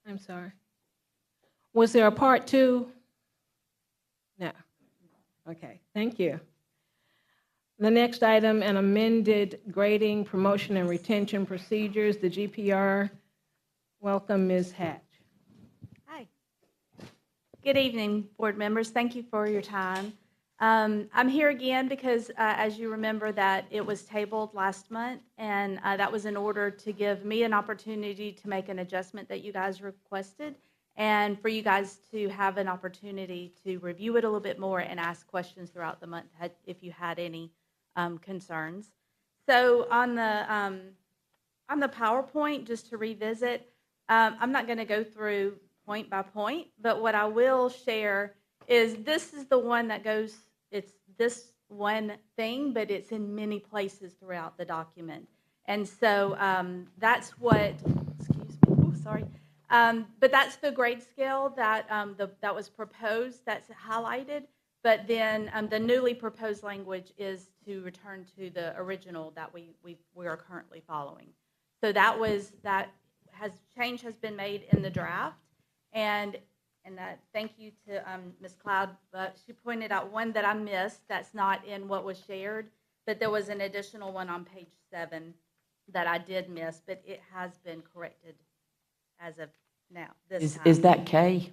I'm sorry. Was there a part 2? No. Okay, thank you. The next item, an amended grading, promotion, and retention procedures, the GPR. Welcome, Ms. Hatch. Hi. Good evening, board members. Thank you for your time. I'm here again because, as you remember, that it was tabled last month, and that was in order to give me an opportunity to make an adjustment that you guys requested, and for you guys to have an opportunity to review it a little bit more and ask questions throughout the month if you had any concerns. So on the PowerPoint, just to revisit, I'm not going to go through point by point, but what I will share is this is the one that goes, it's this one thing, but it's in many places throughout the document. And so that's what, excuse me, oh, sorry. But that's the grade scale that, that was proposed, that's highlighted. But then the newly proposed language is to return to the original that we are currently following. So change has been made in the draft. And thank you to Ms. Cloud. She pointed out one that I missed that's not in what was shared, but there was an additional one on page 7 that I did miss, but it has been corrected as of now. Is that K?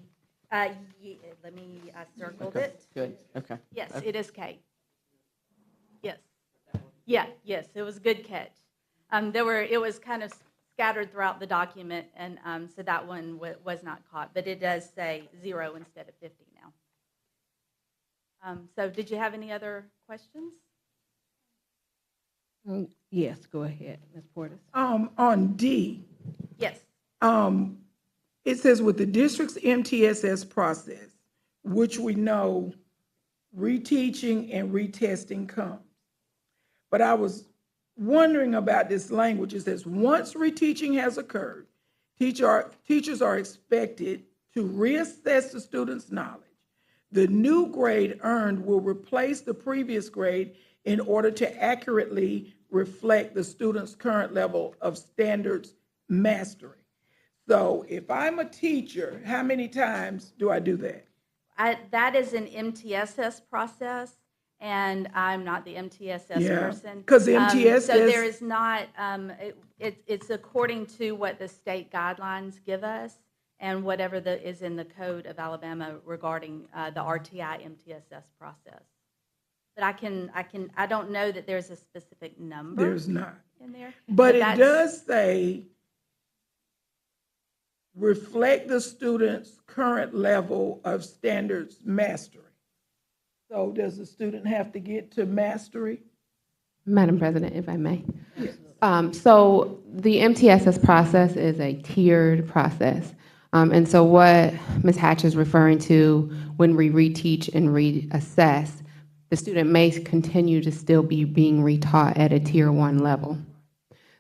Yeah, I circled it. Good, okay. Yes, it is K. Yes. Yeah, yes, it was a good catch. It was kind of scattered throughout the document, and so that one was not caught, but it does say 0 instead of 50 now. So did you have any other questions? Yes, go ahead, Ms. Portis. On D, Yes. it says with the district's MTSS process, which we know reteaching and retesting comes. But I was wondering about this language. It says, once reteaching has occurred, teachers are expected to reassess the student's knowledge. The new grade earned will replace the previous grade in order to accurately reflect the student's current level of standards mastery. So if I'm a teacher, how many times do I do that? That is an MTSS process, and I'm not the MTSS Yeah, person. 'cause MTSS So there is not, it's according to what the state guidelines give us and whatever is in the code of Alabama regarding the RTI MTSS process. But I don't know that there's a specific number. There's not. In there. But it that's- does say reflect the student's current level of standards mastery. So does the student have to get to mastery? Madam President, if I may. So the MTSS process is a tiered process. And so what Ms. Hatch is referring to when we reteach and reassess, the student may continue to still be being retaught at a tier 1 level.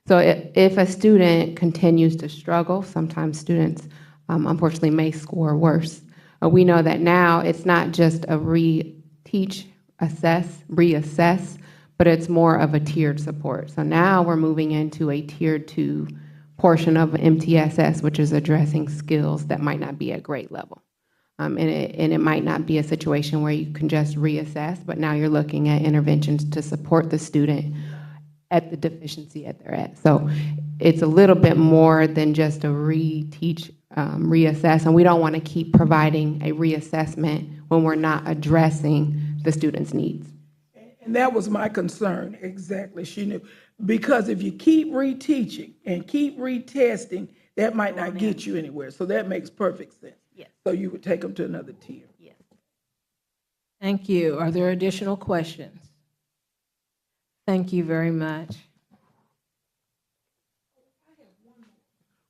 So if a student continues to struggle, sometimes students unfortunately may score worse. We know that now it's not just a reteach, assess, reassess, but it's more of a tiered support. So now we're moving into a tier 2 portion of MTSS, which is addressing skills that might not be at grade level. And it might not be a situation where you can just reassess, but now you're looking at interventions to support the student at the deficiency that they're at. So it's a little bit more than just a reteach, reassess, and we don't want to keep providing a reassessment when we're not addressing the student's needs. And that was my concern, exactly, she knew. Because if you keep reteaching and keep retesting, that might not get you anywhere. So that makes perfect sense. Yes. So you would take them to another tier. Yes. Thank you. Are there additional questions? Thank you very much.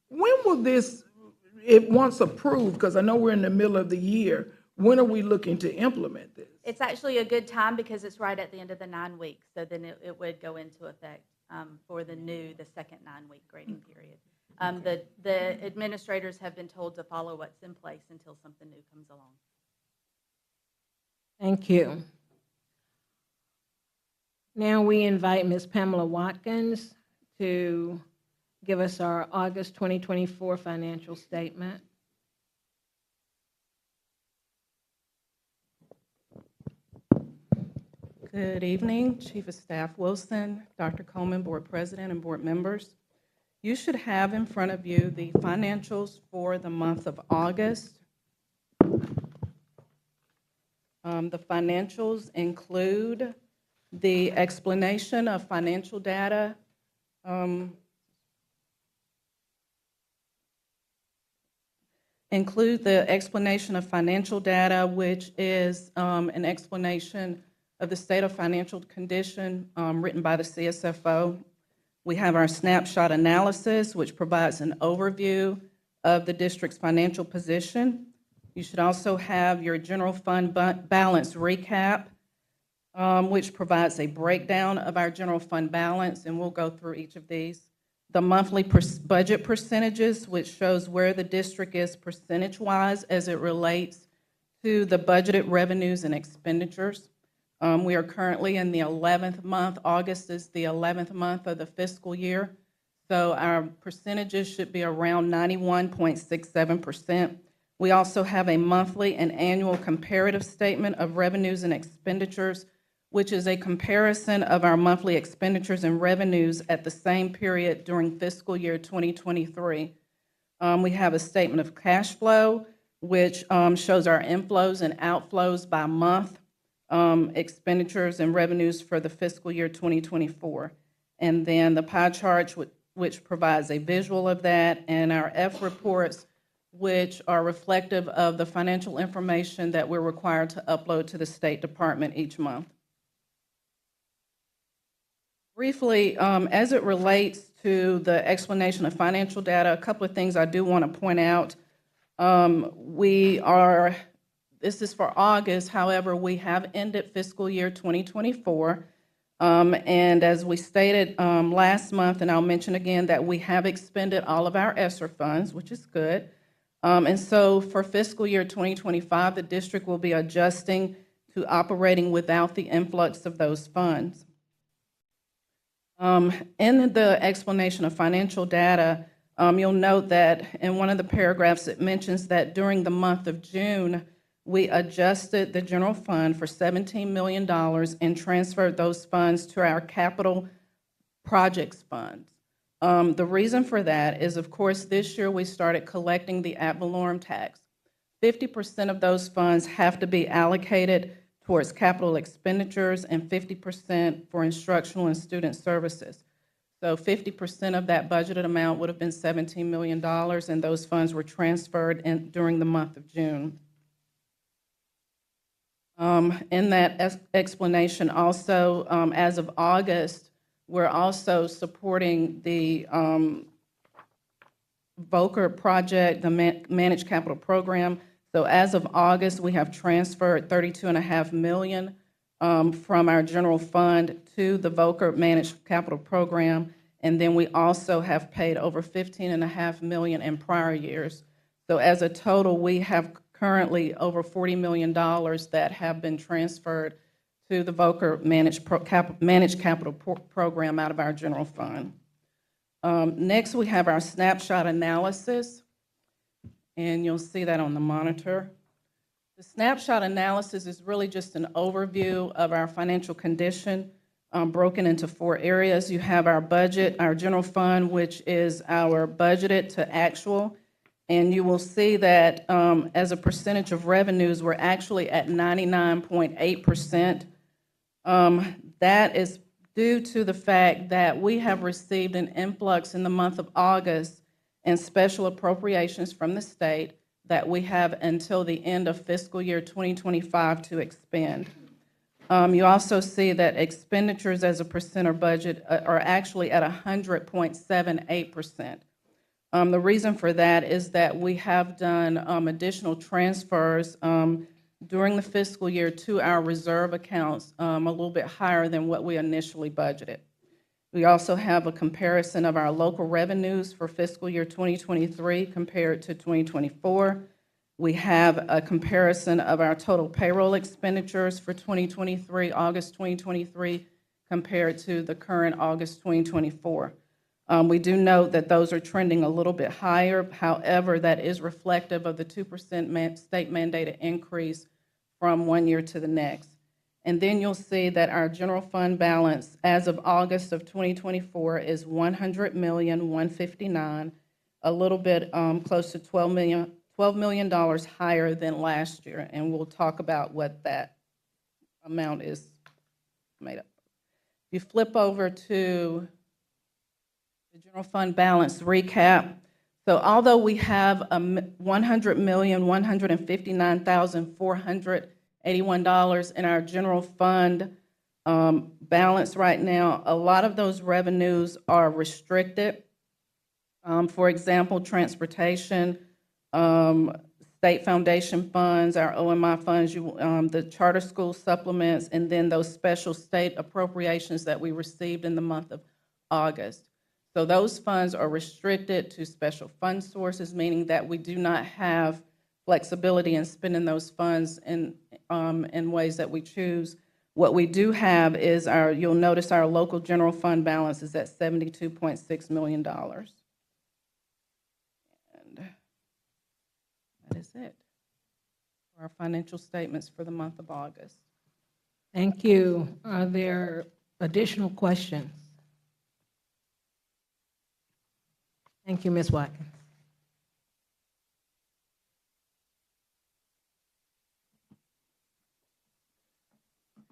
When will this, if once approved, because I know we're in the middle of the year, when are we looking to implement this? It's actually a good time because it's right at the end of the 9 weeks. So then it would go into effect for the second 9-week grading period. The administrators have been told to follow what's in place until something new comes along. Thank you. Now we invite Ms. Pamela Watkins to give us our August 2024 financial statement. Good evening, Chief of Staff Wilson, Dr. Coleman, Board President, and board members. You should have in front of you the financials for the month of August. The financials include the explanation of financial data, which is an explanation of the state of financial condition written by the CSFO. We have our snapshot analysis, which provides an overview of the district's financial position. You should also have your general fund balance recap, which provides a breakdown of our general fund balance, and we'll go through each of these. The monthly budget percentages, which shows where the district is percentage-wise as it relates to the budgeted revenues and expenditures. We are currently in the 11th month. August is the 11th month of the fiscal year. So our percentages should be around 91.67%. We also have a monthly and annual comparative statement of revenues and expenditures, which is a comparison of our monthly expenditures and revenues at the same period during fiscal year 2023. We have a statement of cash flow, which shows our inflows and outflows by month, expenditures and revenues for the fiscal year 2024. And then the pie chart, which provides a visual of that, and our F reports, which are reflective of the financial information that we're required to upload to the State Department each month. Briefly, as it relates to the explanation of financial data, a couple of things I do want to point out. This is for August, however, we have ended fiscal year 2024. And as we stated last month, and I'll mention again that we have expended all of our ESSER funds, which is good. And so for fiscal year 2025, the district will be adjusting to operating without the influx of those funds. In the explanation of financial data, You'll note that in one of the paragraphs, it mentions that during the month of June, we adjusted the general fund for $17 million and transferred those funds to our capital projects funds. The reason for that is, of course, this year we started collecting the ad valorem tax. 50% of those funds have to be allocated towards capital expenditures and 50% for instructional and student services. So 50% of that budgeted amount would have been $17 million, and those funds were transferred during the month of June. In that explanation also, as of August, we're also supporting the VOCR project, the Managed Capital Program. So as of August, we have transferred $32.5 million from our general fund to the VOCR Managed Capital Program, and then we also have paid over $15.5 million in prior years. So as a total, we have currently over $40 million that have been transferred to the VOCR Managed Capital Program out of our general fund. Next, we have our snapshot analysis, and you'll see that on the monitor. The snapshot analysis is really just an overview of our financial condition, broken into 4 areas. You have our budget, our general fund, which is our budgeted to actual, and you will see that as a percentage of revenues, we're actually at 99.8%. That is due to the fact that we have received an influx in the month of August and special appropriations from the state that we have until the end of fiscal year 2025 to expend. You also see that expenditures as a percent of budget are actually at 100.78%. The reason for that is that we have done additional transfers during the fiscal year to our reserve accounts a little bit higher than what we initially budgeted. We also have a comparison of our local revenues for fiscal year 2023 compared to 2024. We have a comparison of our total payroll expenditures for 2023, August 2023, compared to the current August 2024. We do note that those are trending a little bit higher. However, that is reflective of the 2% state mandated increase from one year to the next. And then you'll see that our general fund balance as of August of 2024 is $100,159,000, a little bit close to $12 million higher than last year. And we'll talk about what that amount is made up of. If you flip over to the general fund balance recap, so although we have $100,159,481 in our general fund balance right now, a lot of those revenues are restricted. For example, transportation, state foundation funds, our OMI funds, the charter school supplements, and then those special state appropriations that we received in the month of August. So those funds are restricted to special fund sources, meaning that we do not have flexibility in spending those funds in ways that we choose. What we do have is you'll notice our local general fund balance is at $72.6 million. And that is it for our financial statements for the month of August. Thank you. Are there additional questions? Thank you, Ms. Watkins.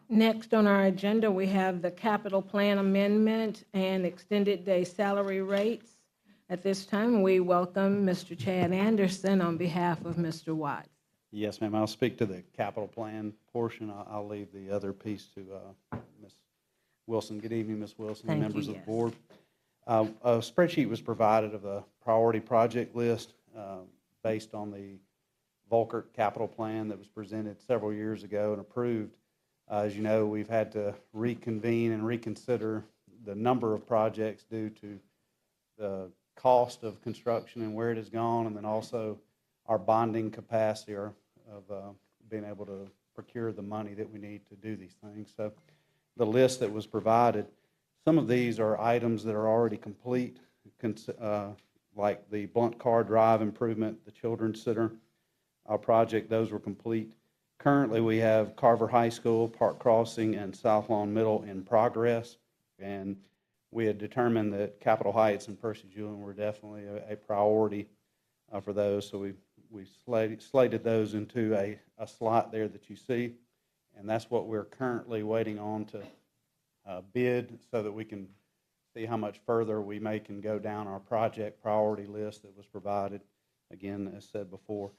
Next on our agenda, we have the capital plan amendment and extended day salary rates. At this time, we welcome Mr. Chad Anderson on behalf of Mr. Watts. Yes, ma'am. I'll speak to the capital plan portion. I'll leave the other piece to Ms. Wilson. Good evening, Ms. Wilson, and members of the board. A spreadsheet was provided of a priority project list based on the Volcker capital plan that was presented several years ago and approved. As you know, we've had to reconvene and reconsider the number of projects due to the cost of construction and where it has gone, and then also our bonding capacity of being able to procure the money that we need to do these things. So the list that was provided, some of these are items that are already complete, like the Blunt Car Drive improvement, the Children's Center project, those were complete. Currently, we have Carver High School, Park Crossing, and South Lawn Middle in progress. And we had determined that Capitol Heights and Percy Julian were definitely a priority for those. So we slated those into a slot there that you see. And that's what we're currently waiting on to bid so that we can see how much further we can go down our project priority list that was provided, again, as said before.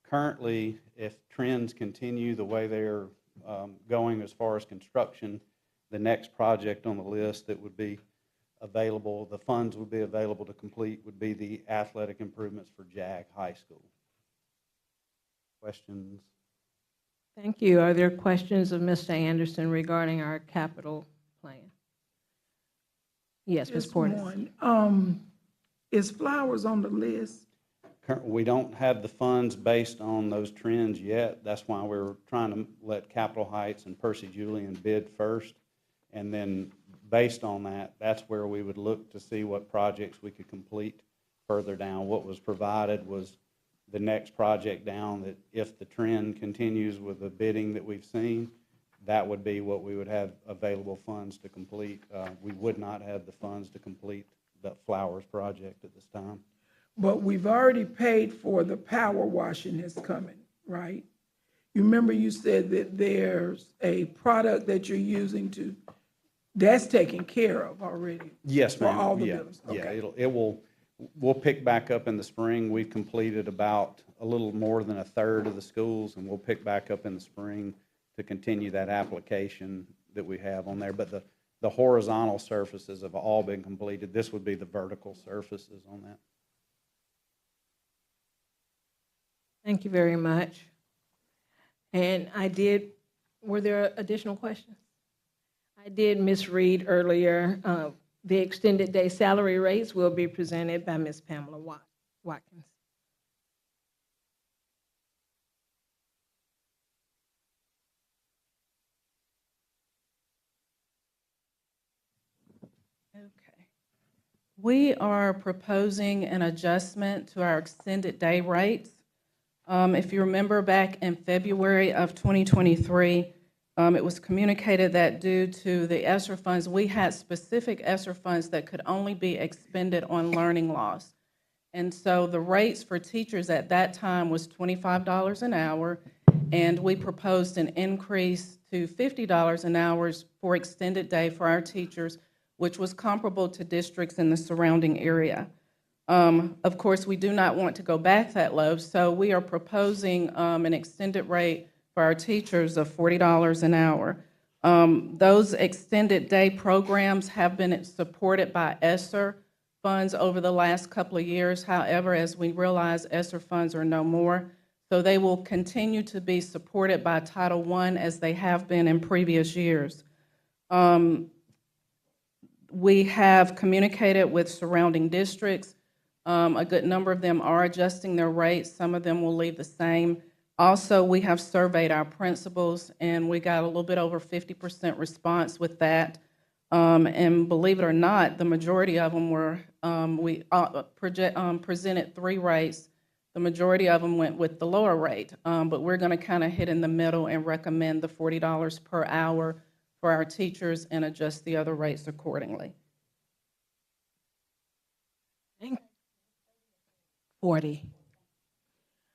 Currently, if trends continue the way they're going as far as construction, the next project on the list that would be available, the funds would be available to complete, would be the athletic improvements for JAG High School. Questions? Thank you. Are there questions of Mr. Anderson regarding our capital plan? Yes, Ms. Just Portis. one. Is Flowers on the list? We don't have the funds based on those trends yet. That's why we're trying to let Capitol Heights and Percy Julian bid first. And then based on that, that's where we would look to see what projects we could complete further down. What was provided was the next project down that if the trend continues with the bidding that we've seen, that would be what we would have available funds to complete. We would not have the funds to complete the Flowers project at this time. But we've already paid for the power washing that's coming, right? You remember you said that there's a product that you're using that's taken care of already? Yes, ma'am. For all the Yeah, buildings? yeah, Okay. we'll pick back up in the spring. We've completed about a little more than a third of the schools, and we'll pick back up in the spring to continue that application that we have on there. But the horizontal surfaces have all been completed. This would be the vertical surfaces on that. Thank you very much. And were there additional questions? I did misread earlier. The extended day salary rates will be presented by Ms. Pamela Watkins. Okay. We are proposing an adjustment to our extended day rates. If you remember back in February of 2023, it was communicated that due to the ESSER funds, we had specific ESSER funds that could only be expended on learning loss. And so the rates for teachers at that time was $25 an hour, and we proposed an increase to $50 an hour for extended day for our teachers, which was comparable to districts in the surrounding area. Of course, we do not want to go back that low, so we are proposing an extended rate for our teachers of $40 an hour. Those extended day programs have been supported by ESSER funds over the last couple of years. However, as we realize, ESSER funds are no more, so they will continue to be supported by Title I as they have been in previous years. We have communicated with surrounding districts. A good number of them are adjusting their rates. Some of them will leave the same. Also, we have surveyed our principals, and we got a little bit over 50% response with that. And believe it or not, the majority of them were, we presented 3 rates. The majority of them went with the lower rate, but we're going to kind of hit in the middle and recommend the $40 per hour for our teachers and adjust the other rates accordingly. 40.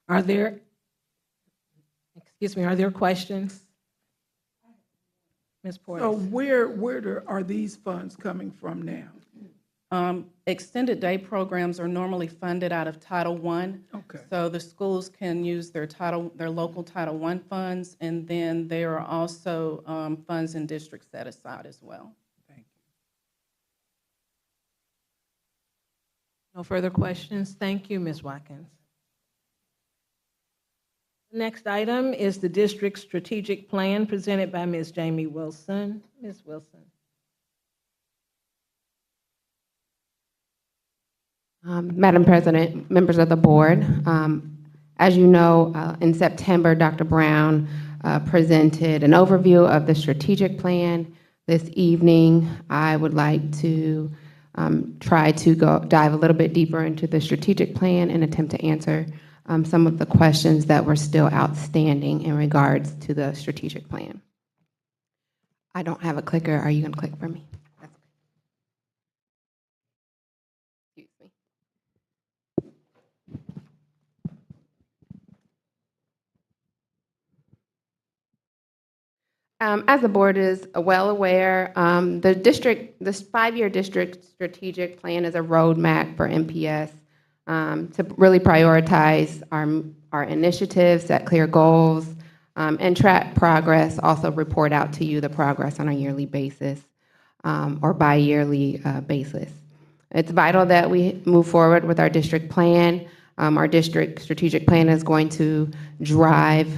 Are there questions? Ms. Portis. So where are these funds coming from now? Extended day programs are normally funded out of Title I. Okay. So the schools can use their local Title I funds, and then there are also funds in districts set aside as well. Thank you. No further questions. Thank you, Ms. Watkins. The next item is the district strategic plan presented by Ms. Jamie Wilson. Ms. Wilson. Madam President, members of the board, as you know, in September, Dr. Brown presented an overview of the strategic plan. This evening, I would like to try to dive a little bit deeper into the strategic plan and attempt to answer some of the questions that were still outstanding in regards to the strategic plan. I don't have a clicker. Are you going to click for me? Excuse me. As the board is well aware, this 5-year district strategic plan is a roadmap for MPS to really prioritize our initiatives, set clear goals, and track progress, also report out to you the progress on a yearly basis or bi-yearly basis. It's vital that we move forward with our district plan. Our district strategic plan is going to drive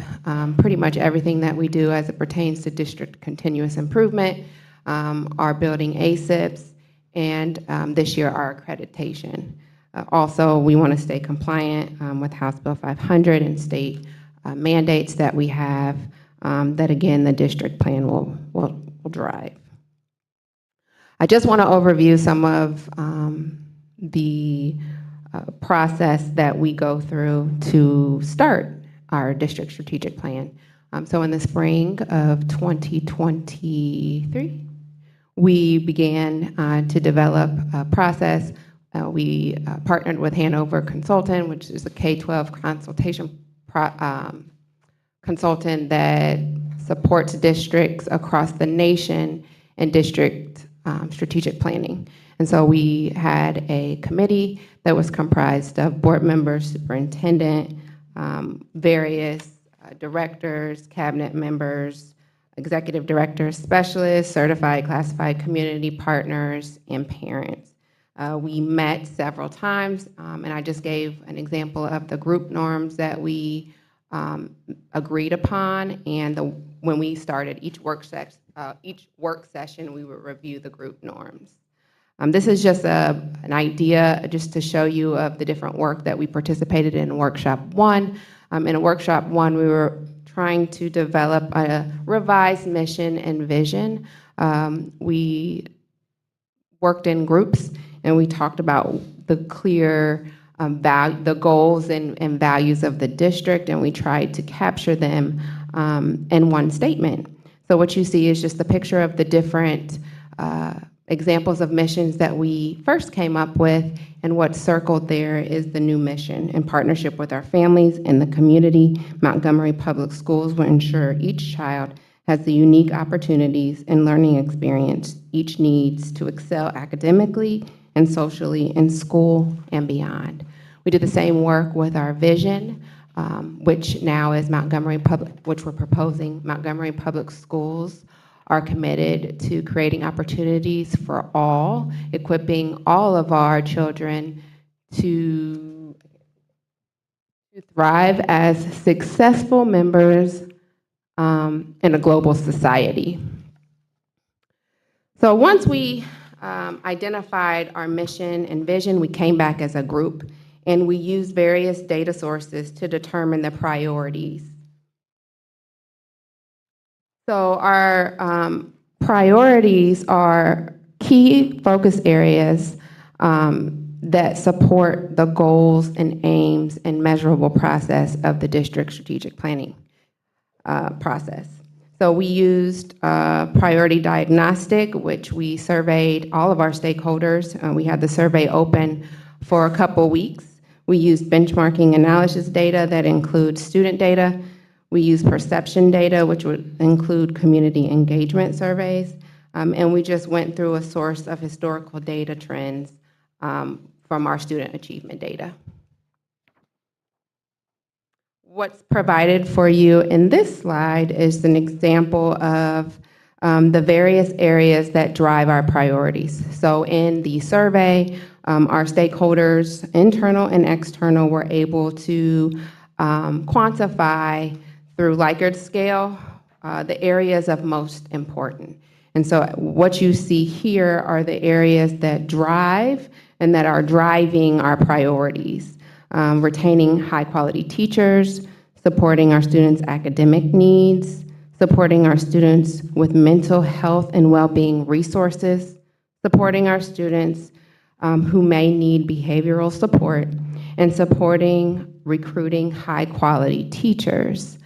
pretty much everything that we do as it pertains to district continuous improvement, our building ASIPs, and this year our accreditation. Also, we want to stay compliant with House Bill 500 and state mandates that we have that, again, the district plan will drive. I just want to overview some of the process that we go through to start our district strategic plan. So in the spring of 2023, we began to develop a process. We partnered with Hanover Consultant, which is a K-12 consultation consultant that supports districts across the nation in district strategic planning. And so we had a committee that was comprised of board members, superintendent, various directors, cabinet members, executive directors, specialists, certified classified community partners, and parents. We met several times, and I just gave an example of the group norms that we agreed upon, and when we started each work session, we would review the group norms. This is just an idea just to show you of the different work that we participated in Workshop 1. In Workshop 1, we were trying to develop a revised mission and vision. We worked in groups, and we talked about the clear the goals and values of the district, and we tried to capture them in one statement. So what you see is just a picture of the different examples of missions that we first came up with, and what's circled there is the new mission. In partnership with our families and the community, Montgomery Public Schools will ensure each child has the unique opportunities and learning experience each needs to excel academically and socially in school and beyond. We did the same work with our vision, which now is which we're proposing Montgomery Public Schools are committed to creating opportunities for all, equipping all of our children to thrive as successful members in a global society. So once we identified our mission and vision, we came back as a group, and we used various data sources to determine the priorities. So our priorities are key focus areas that support the goals and aims and measurable process of the district strategic planning process. So we used priority diagnostic, which we surveyed all of our stakeholders. We had the survey open for a couple weeks. We used benchmarking analysis data that includes student data. We use perception data, which would include community engagement surveys. And we just went through a source of historical data trends from our student achievement data. What's provided for you in this slide is an example of the various areas that drive our priorities. So in the survey, our stakeholders, internal and external, were able to quantify through Likert scale the areas of most important. And so what you see here are the areas that drive and that are driving our priorities. Retaining high-quality teachers, supporting our students' academic needs, supporting our students with mental health and well-being resources, supporting our students who may need behavioral support, and supporting recruiting high-quality teachers.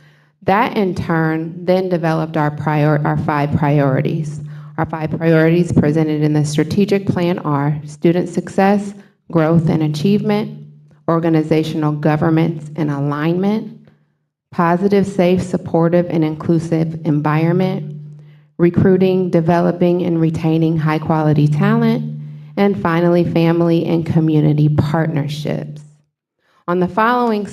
That, in turn, then developed our 5 priorities. Our 5 priorities presented in the strategic plan are student success, growth and achievement, organizational governance and alignment, positive, safe, supportive, and inclusive environment, recruiting, developing, and retaining high-quality talent, and finally, family and community partnerships. On the following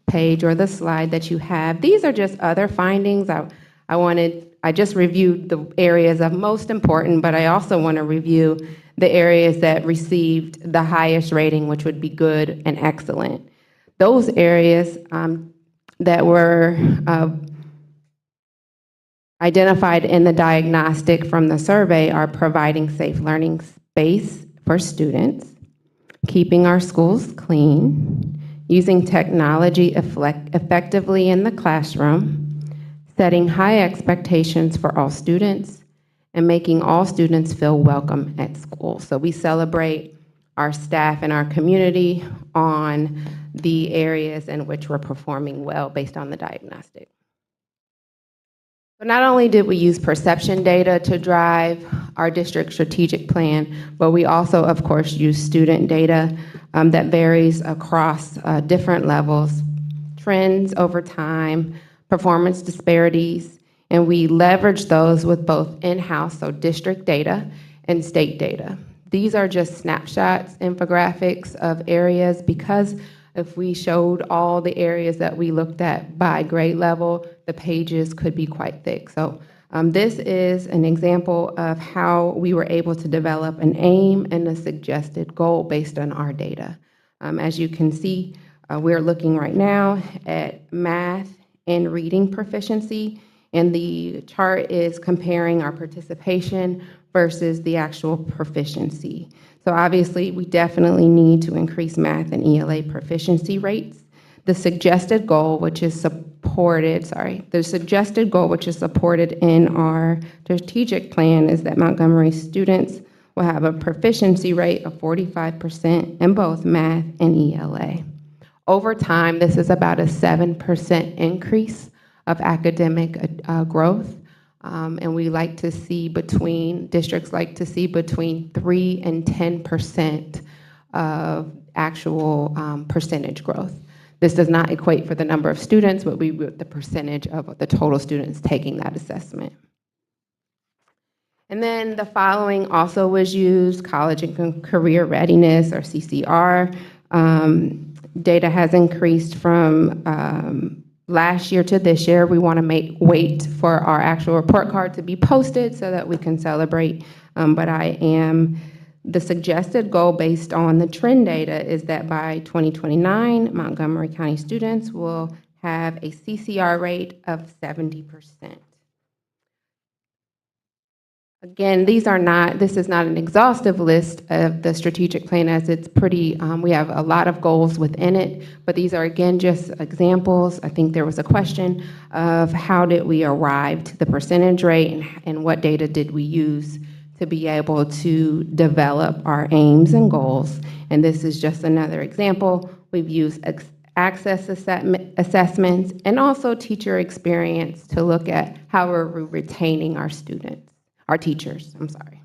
page, or the slide that you have, these are just other findings. I just reviewed the areas of most important, but I also want to review the areas that received the highest rating, which would be good and excellent. Those areas that were identified in the diagnostic from the survey are providing safe learning space for students, keeping our schools clean, using technology effectively in the classroom, setting high expectations for all students, and making all students feel welcome at school. So we celebrate our staff and our community on the areas in which we're performing well based on the diagnostic. So not only did we use perception data to drive our district strategic plan, but we also, of course, use student data that varies across different levels, trends over time, performance disparities, and we leverage those with both in-house, so district data, and state data. These are just snapshots, infographics of areas, because if we showed all the areas that we looked at by grade level, the pages could be quite thick. So this is an example of how we were able to develop an aim and a suggested goal based on our data. As you can see, we're looking right now at math and reading proficiency, and the chart is comparing our participation versus the actual proficiency. So obviously, we definitely need to increase math and ELA proficiency rates. The suggested goal, which is supported in our strategic plan, is that Montgomery students will have a proficiency rate of 45% in both math and ELA. Over time, this is about a 7% increase of academic growth. And we like to see districts like to see between 3 and 10% of actual percentage growth. This does not equate for the number of students, but the percentage of the total students taking that assessment. And then the following also was used: college and career readiness, or CCR. Data has increased from last year to this year. We want to wait for our actual report card to be posted so that we can celebrate. But the suggested goal based on the trend data is that by 2029, Montgomery County students will have a CCR rate of 70%. Again, this is not an exhaustive list of the strategic plan, as it's pretty, we have a lot of goals within it, but these are, again, just examples. I think there was a question of how did we arrive to the percentage rate, and what data did we use to be able to develop our aims and goals. And this is just another example. We've used access assessments and also teacher experience to look at how we're retaining our students. Our teachers, I'm sorry.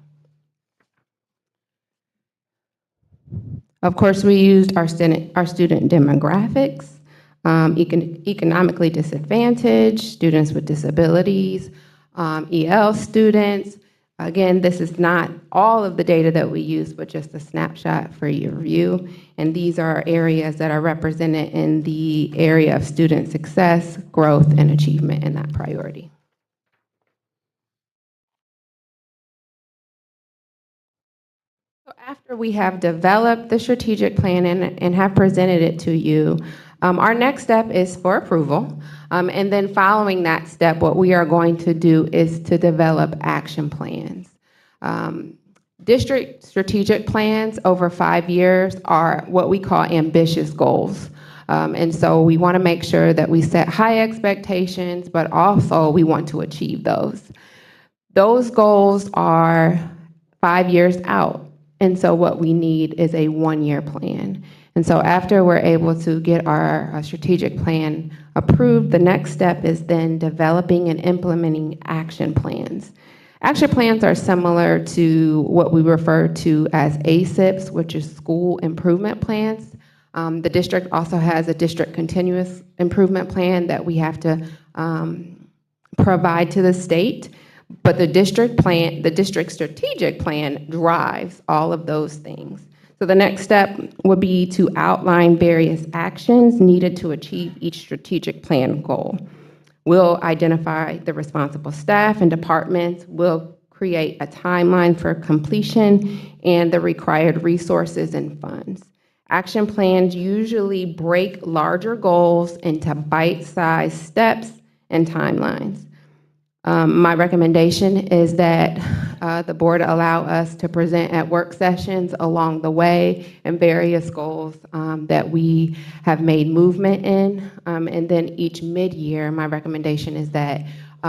Of course, we used our student demographics, economically disadvantaged, students with disabilities, EL students. Again, this is not all of the data that we use, but just a snapshot for your review. And these are areas that are represented in the area of student success, growth, and achievement in that priority. So after we have developed the strategic plan and have presented it to you, our next step is for approval. And then following that step, what we are going to do is to develop action plans. District strategic plans over 5 years are what we call ambitious goals. And so we want to make sure that we set high expectations, but also we want to achieve those. Those goals are 5 years out. And so what we need is a one-year plan. And so after we're able to get our strategic plan approved, the next step is then developing and implementing action plans. Action plans are similar to what we refer to as ASIPs, which is school improvement plans. The district also has a district continuous improvement plan that we have to provide to the state, but the district strategic plan drives all of those things. So the next step would be to outline various actions needed to achieve each strategic plan goal. We'll identify the responsible staff and departments. We'll create a timeline for completion and the required resources and funds. Action plans usually break larger goals into bite-sized steps and timelines. My recommendation is that the board allow us to present at work sessions along the way and various goals that we have made movement in. And then each mid-year, my recommendation is that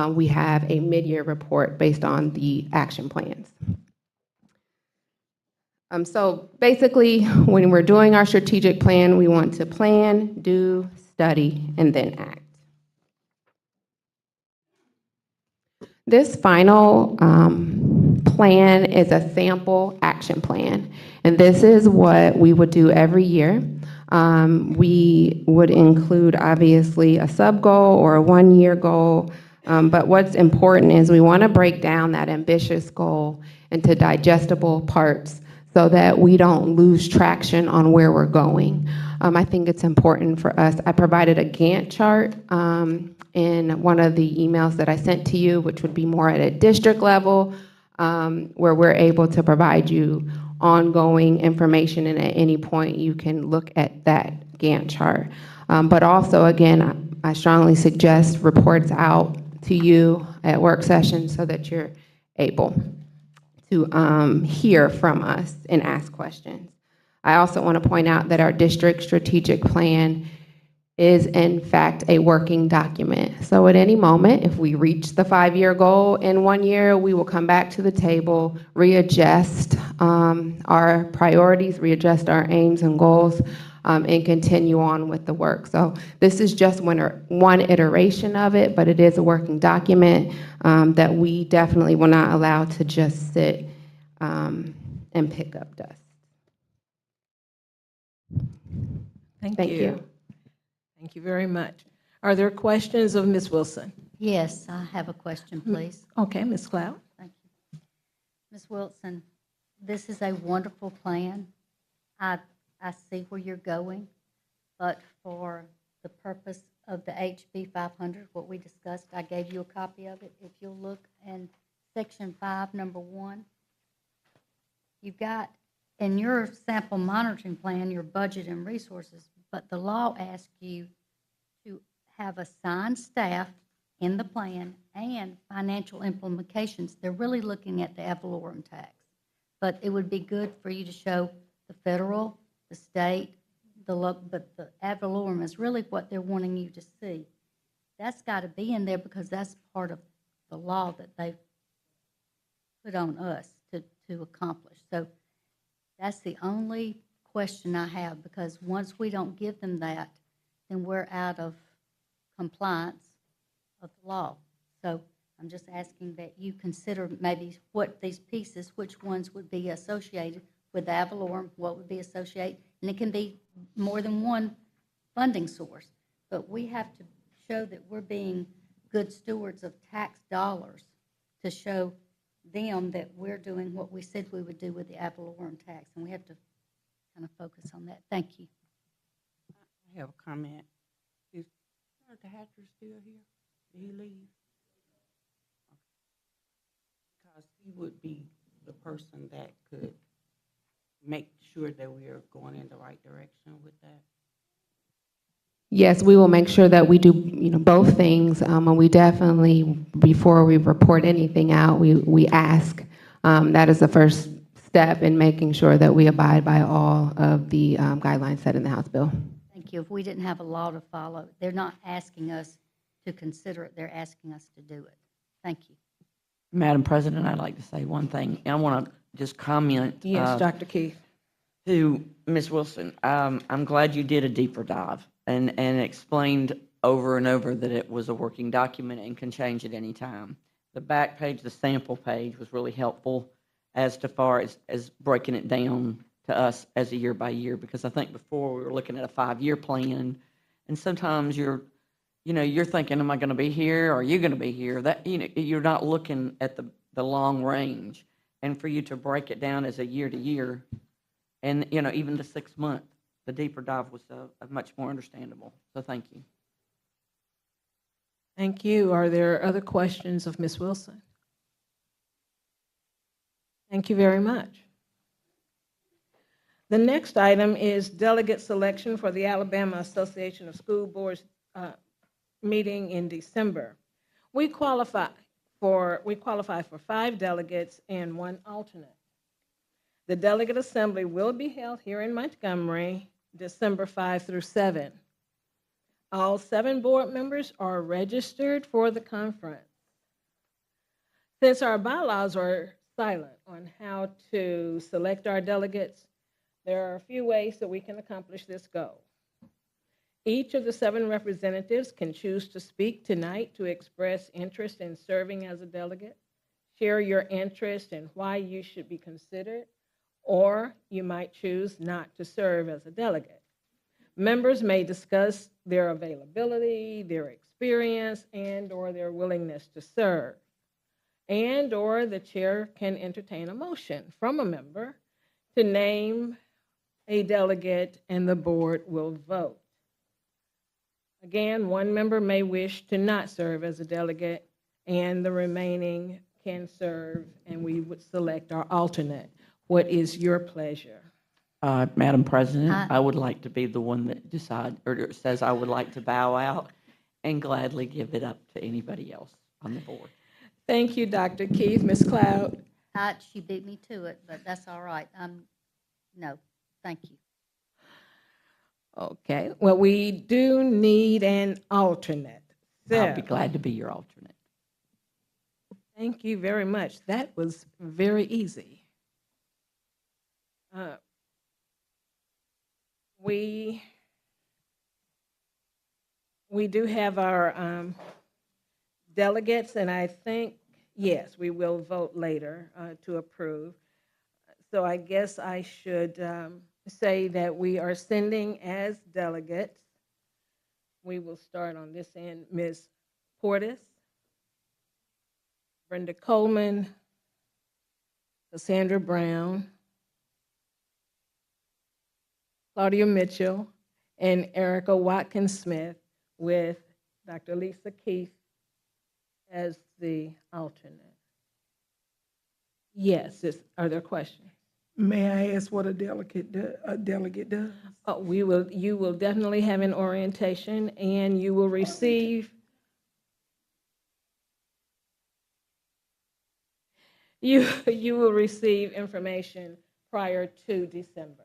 we have a mid-year report based on the action plans. So basically, when we're doing our strategic plan, we want to plan, do, study, and then act. This final plan is a sample action plan, and this is what we would do every year. We would include, obviously, a sub-goal or a one-year goal, but what's important is we want to break down that ambitious goal into digestible parts so that we don't lose traction on where we're going. I think it's important for us. I provided a Gantt chart in one of the emails that I sent to you, which would be more at a district level, where we're able to provide you ongoing information, and at any point you can look at that Gantt chart. But also, again, I strongly suggest reports out to you at work sessions so that you're able to hear from us and ask questions. I also want to point out that our district strategic plan is in fact a working document. So at any moment, if we reach the 5-year goal in 1 year, we will come back to the table, readjust our priorities, readjust our aims and goals, and continue on with the work. So this is just one iteration of it, but it is a working document that we definitely will not allow to just sit and pick up dust. Thank Thank you. you. Thank you very much. Are there questions of Ms. Wilson? Yes, I have a question, please. Okay, Ms. Cloud. Thank you. Ms. Wilson, this is a wonderful plan. I see where you're going, but for the purpose of the HB 500, what we discussed, I gave you a copy of it. If you'll look in section 5, number 1, you've got in your sample monitoring plan your budget and resources, but the law asks you to have assigned staff in the plan and financial implications. They're really looking at the ad valorem tax, but it would be good for you to show the federal, the state, but the ad valorem is really what they're wanting you to see. That's got to be in there because that's part of the law that they've put on us to accomplish. So that's the only question I have, because once we don't give them that, then we're out of compliance of the law. So I'm just asking that you consider maybe what these pieces, which ones would be associated with ad valorem, what would be associated, and it can be more than one funding source. But we have to show that we're being good stewards of tax dollars to show them that we're doing what we said we would do with the ad valorem tax, and we have to kind of focus on that. Thank you. I have a comment. Is Senator Hatcher still here? Did he leave? Because he would be the person that could make sure that we are going in the right direction with that. Yes, we will make sure that we do, both things. And we definitely, before we report anything out, we ask. That is the first step in making sure that we abide by all of the guidelines set in the House bill. Thank you. If we didn't have a law to follow, they're not asking us to consider it, they're asking us to do it. Thank you. Madam President, I'd like to say one thing. I want to just comment. Yes, Dr. Keith. To Ms. Wilson, I'm glad you did a deeper dive and explained over and over that it was a working document and can change at any time. The back page, the sample page, was really helpful as to far as breaking it down to us as a year by year, because I think before we were looking at a 5-year plan, and sometimes you're thinking, am I going to be here? Or are you going to be here? That, you're not looking at the long range. And for you to break it down as a year to year, and, even the 6 month, the deeper dive was much more understandable. So thank you. Thank you. Are there other questions of Ms. Wilson? Thank you very much. The next item is delegate selection for the Alabama Association of School Boards meeting in December. We qualify for 5 delegates and 1 alternate. The delegate assembly will be held here in Montgomery, December 5 through 7. All 7 board members are registered for the conference. Since our bylaws are silent on how to select our delegates, there are a few ways that we can accomplish this goal. Each of the 7 representatives can choose to speak tonight to express interest in serving as a delegate, share your interest in why you should be considered, or you might choose not to serve as a delegate. Members may discuss their availability, their experience, and/or their willingness to serve. And/or the chair can entertain a motion from a member to name a delegate, and the board will vote. Again, 1 member may wish to not serve as a delegate, and the remaining can serve, and we would select our alternate. What is your pleasure? Madam President, I would like to be the one that decides or says I would like to bow out and gladly give it up to anybody else on the board. Thank you, Dr. Keith. Ms. Cloud? She beat me to it, but that's all right. No, thank you. Okay, well, we do need an alternate. I'll be glad to be your alternate. Thank you very much. That was very easy. We do have our delegates, and I think, yes, we will vote later to approve. So I guess I should say that we are sending as delegates. We will start on this end. Ms. Portis, Brenda Coleman, Cassandra Brown, Claudia Mitchell, and Erica Watkins-Smith, with Dr. Lisa Keith as the alternate. Yes, are there questions? May I ask what a delegate does? Oh, you will definitely have an orientation, and you will receive you will receive information prior to December.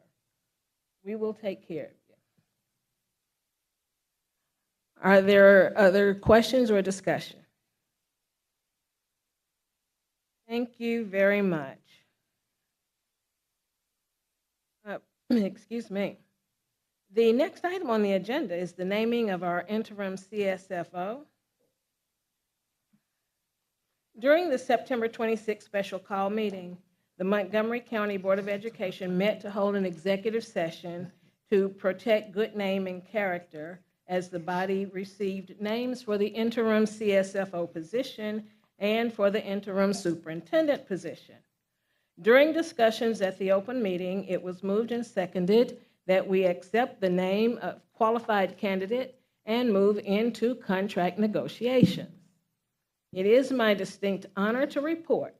We will take care of you. Are there other questions or discussion? Thank you very much. Excuse me. The next item on the agenda is the naming of our interim CSFO. During the September 26th special call meeting, the Montgomery County Board of Education met to hold an executive session to protect good name and character as the body received names for the interim CSFO position and for the interim superintendent position. During discussions at the open meeting, it was moved and seconded that we accept the name of qualified candidate and move into contract negotiations. It is my distinct honor to report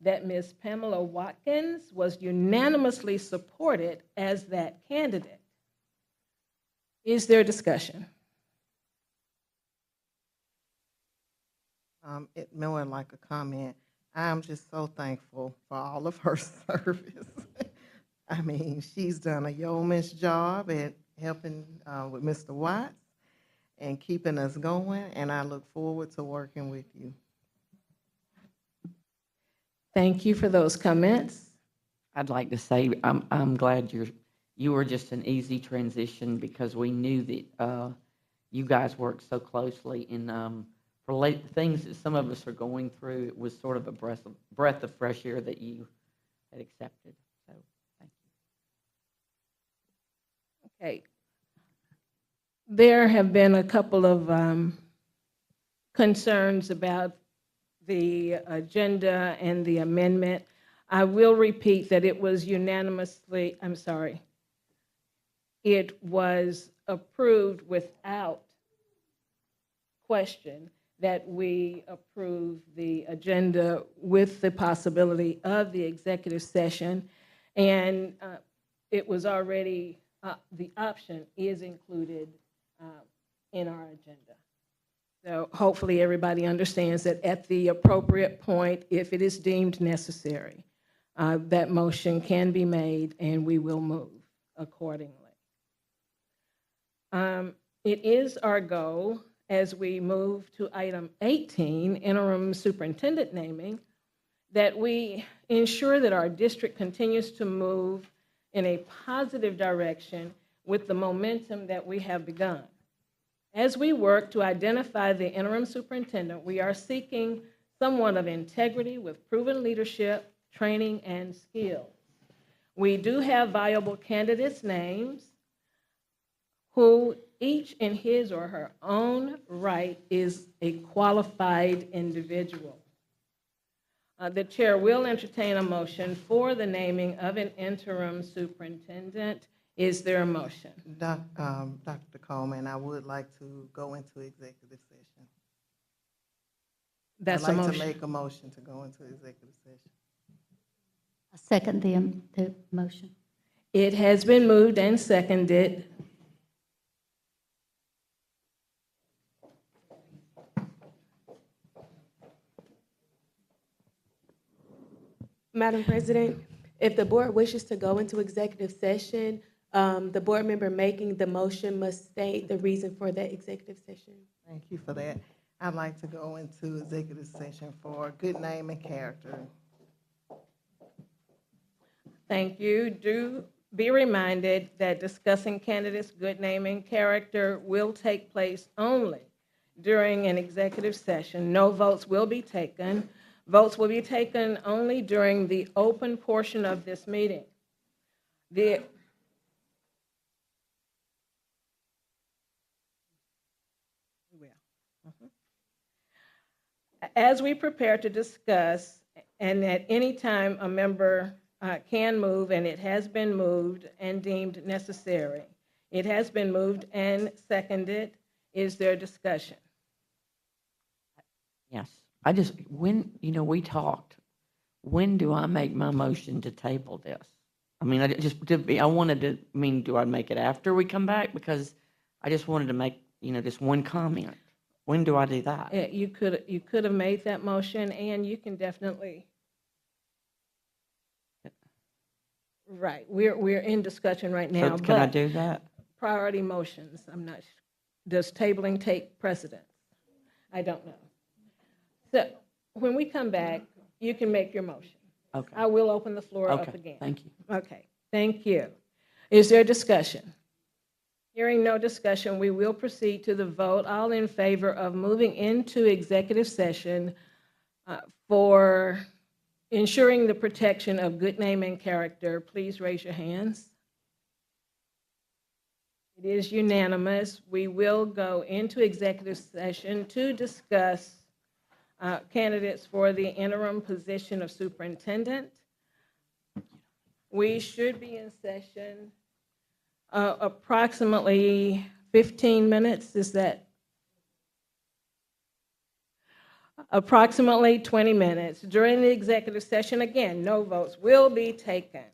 that Ms. Pamela Watkins was unanimously supported as that candidate. Is there discussion? It more like a comment. I'm just so thankful for all of her service. I mean, she's done a yeoman's job at helping with Mr. Watts and keeping us going, and I look forward to working with you. Thank you for those comments. I'd like to say I'm glad you were just an easy transition because we knew that you guys worked so closely and for things that some of us are going through, it was sort of a breath of fresh air that you had accepted. So thank you. Okay. There have been a couple of concerns about the agenda and the amendment. I will repeat that it was unanimously, I'm sorry, it was approved without question that we approve the agenda with the possibility of the executive session. And it was already, the option is included in our agenda. So hopefully everybody understands that at the appropriate point, if it is deemed necessary, that motion can be made and we will move accordingly. It is our goal as we move to item 18, interim superintendent naming, that we ensure that our district continues to move in a positive direction with the momentum that we have begun. As we work to identify the interim superintendent, we are seeking someone of integrity with proven leadership, training, and skills. We do have viable candidates' names who each in his or her own right is a qualified individual. The chair will entertain a motion for the naming of an interim superintendent. Is there a motion? Dr. Coleman, I would like to go into executive session. That's a I'd like to motion. make a motion to go into executive session. I second the motion. It has been moved and seconded. Madam President, if the board wishes to go into executive session, the board member making the motion must state the reason for that executive session. Thank you for that. I'd like to go into executive session for good name and character. Thank you. Do be reminded that discussing candidates' good name and character will take place only during an executive session. No votes will be taken. Votes will be taken only during the open portion of this meeting. As we prepare to discuss, and at any time a member can move, and it has been moved and deemed necessary. It has been moved and seconded. Is there discussion? Yes. When, we talked, when do I make my motion to table this? I mean, do I make it after we come back? Because I just wanted to make, this one comment. When do I do that? You could have made that motion, and you can definitely. Right, we're in discussion right now. So can I do that? Priority motions, I'm not, does tabling take precedence? I don't know. So when we come back, you can make your motion. Okay. I will open the floor up Okay, again. thank you. Okay, thank you. Is there discussion? Hearing no discussion, we will proceed to the vote. All in favor of moving into executive session for ensuring the protection of good name and character, please raise your hands. It is unanimous. We will go into executive session to discuss candidates for the interim position of superintendent. We should be in session approximately 15 minutes. Is that? Approximately 20 minutes. During the executive session, again, no votes will be taken.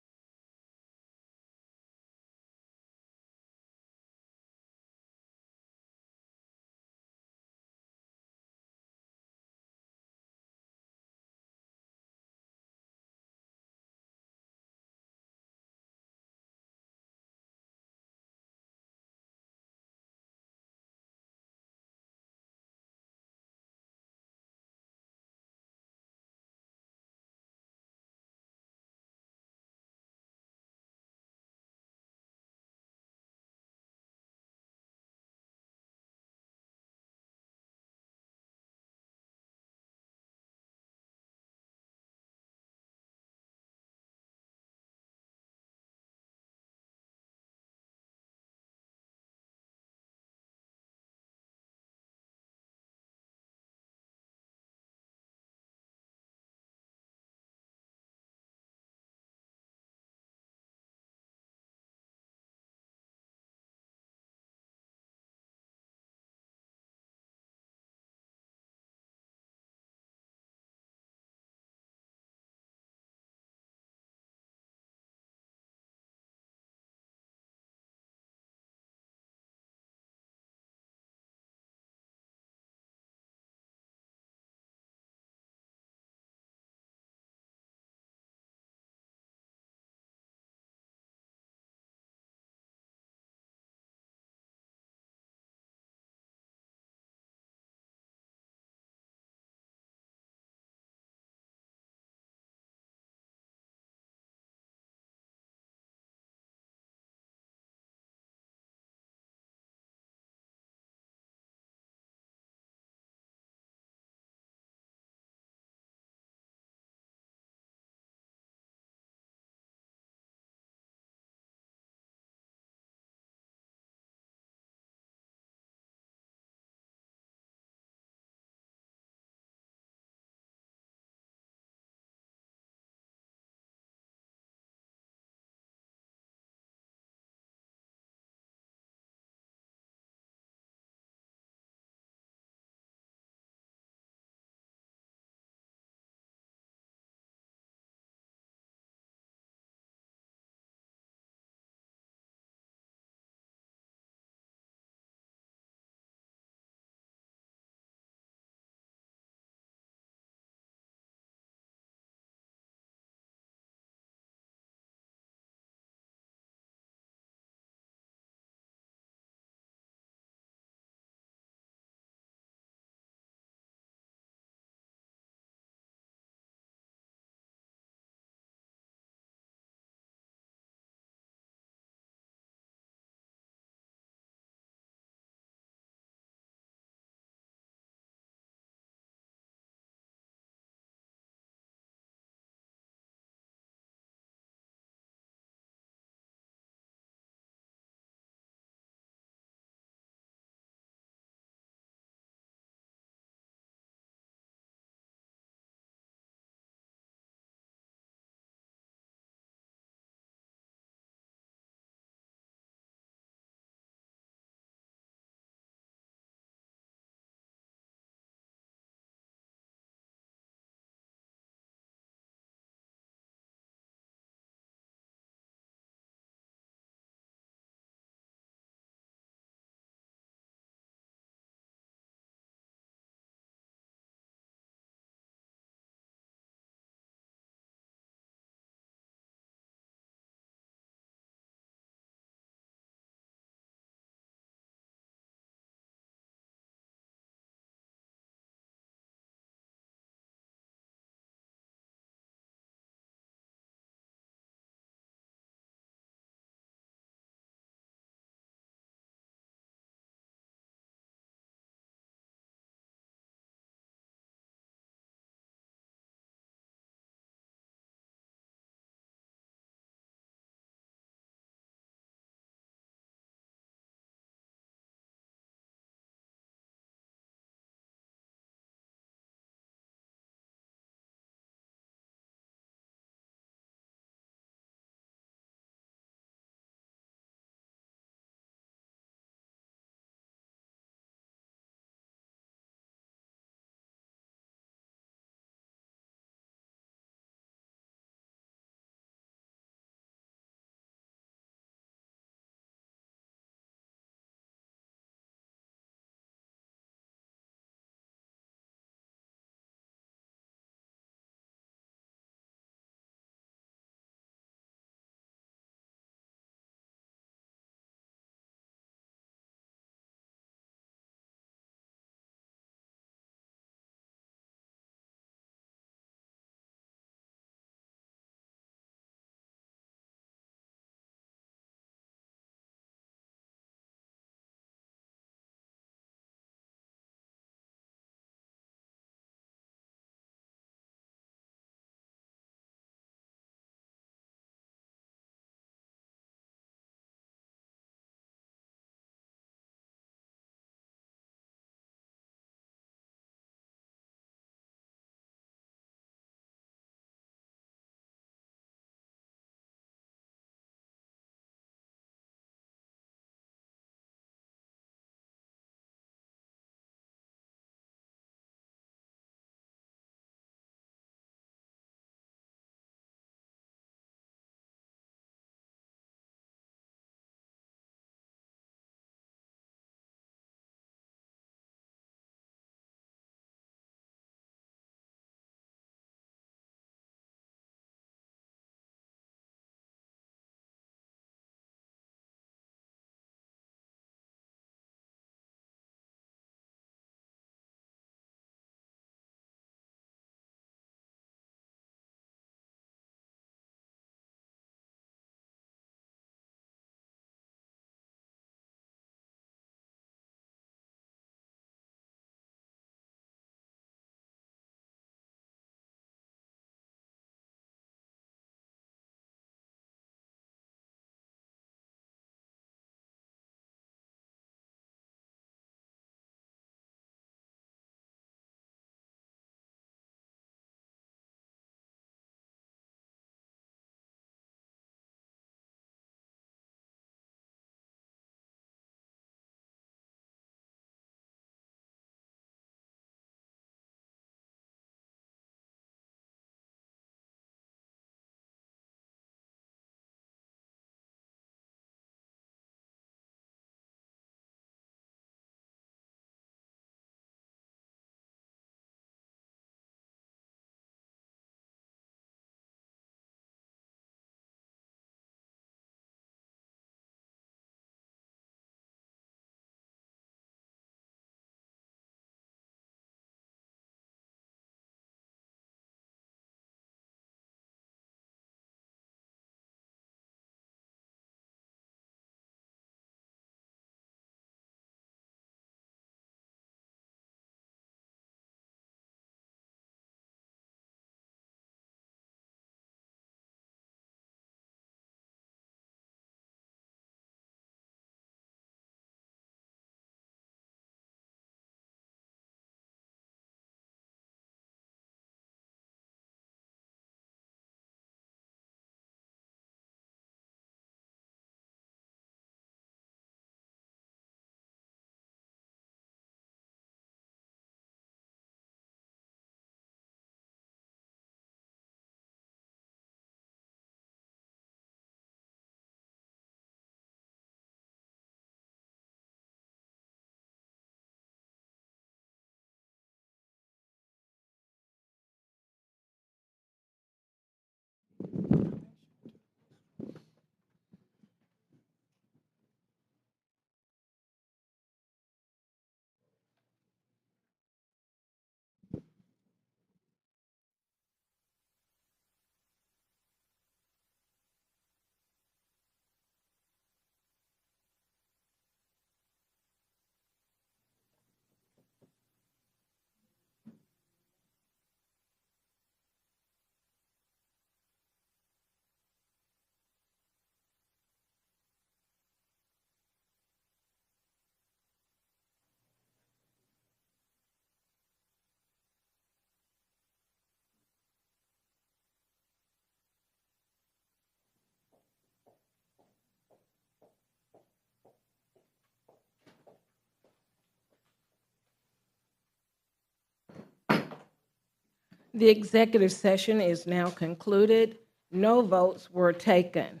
The executive session is now concluded. No votes were taken.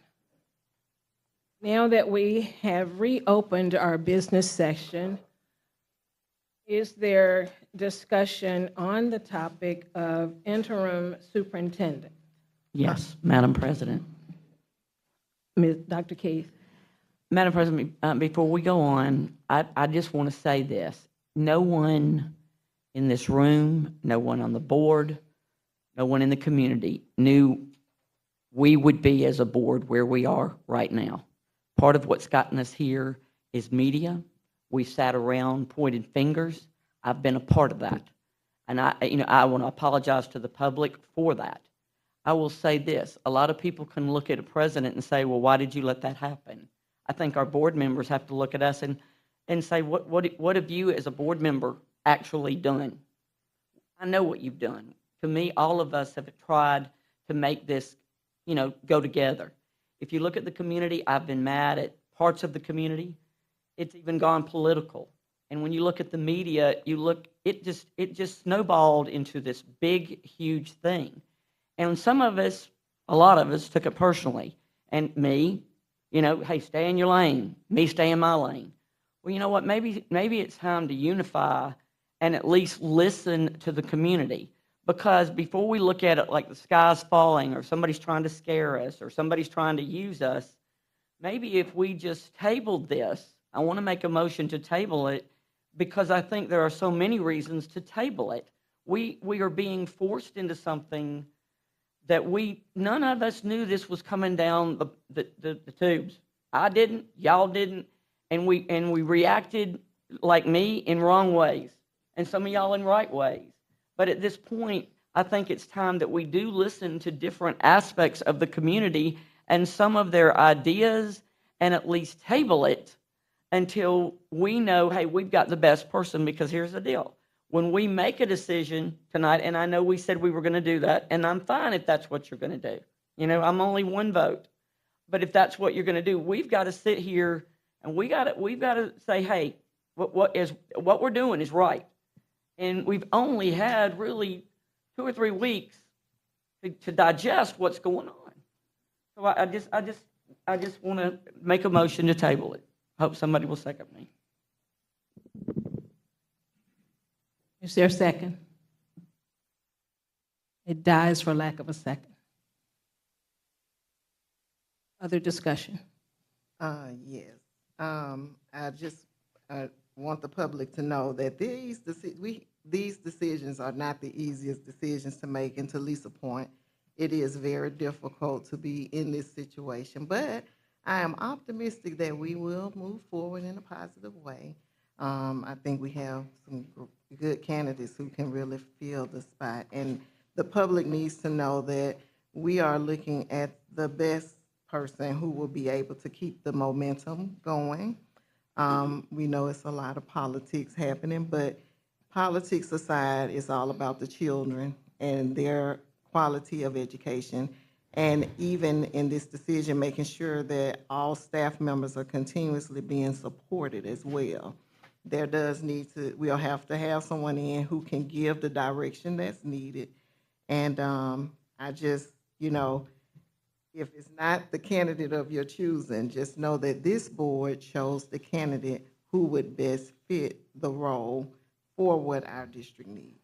Now that we have reopened our business session, is there discussion on the topic of interim superintendent? Yes, Madam President. Dr. Keith? Madam President, before we go on, I just want to say this. No one in this room, no one on the board, no one in the community knew we would be as a board where we are right now. Part of what's gotten us here is media. We sat around, pointed fingers. I've been a part of that. And I want to apologize to the public for that. I will say this, a lot of people can look at a president and say, well, why did you let that happen? I think our board members have to look at us and say, what have you as a board member actually done? I know what you've done. To me, all of us have tried to make this, go together. If you look at the community, I've been mad at parts of the community. It's even gone political. And when you look at the media, it just snowballed into this big, huge thing. And some of us, a lot of us, took it personally. And me, hey, stay in your lane. Me, stay in my lane. Well, you know what? Maybe it's time to unify and at least listen to the community. Because before we look at it like the sky's falling or somebody's trying to scare us or somebody's trying to use us, maybe if we just tabled this, I want to make a motion to table it because I think there are so many reasons to table it. We are being forced into something that none of us knew this was coming down the tubes. I didn't, y'all didn't, and we reacted like me in wrong ways, and some of y'all in right ways. But at this point, I think it's time that we do listen to different aspects of the community and some of their ideas and at least table it until we know, hey, we've got the best person, because here's the deal. When we make a decision tonight, and I know we said we were going to do that, and I'm fine if that's what you're going to do. I'm only one vote. But if that's what you're going to do, we've got to sit here and we've got to say, hey, what we're doing is right. And we've only had really 2 or 3 weeks to digest what's going on. So I just want to make a motion to table it. Hope somebody will second me. Is there a second? It dies for lack of a second. Other discussion? Yes. I just want the public to know that these decisions are not the easiest decisions to make, and to Lisa's point, it is very difficult to be in this situation, but I am optimistic that we will move forward in a positive way. I think we have some good candidates who can really fill the spot, and the public needs to know that we are looking at the best person who will be able to keep the momentum going. We know it's a lot of politics happening, but politics aside, it's all about the children and their quality of education. And even in this decision, making sure that all staff members are continuously being supported as well. There does need to, we'll have to have someone in who can give the direction that's needed. And I just, if it's not the candidate of your choosing, just know that this board chose the candidate who would best fit the role for what our district needs.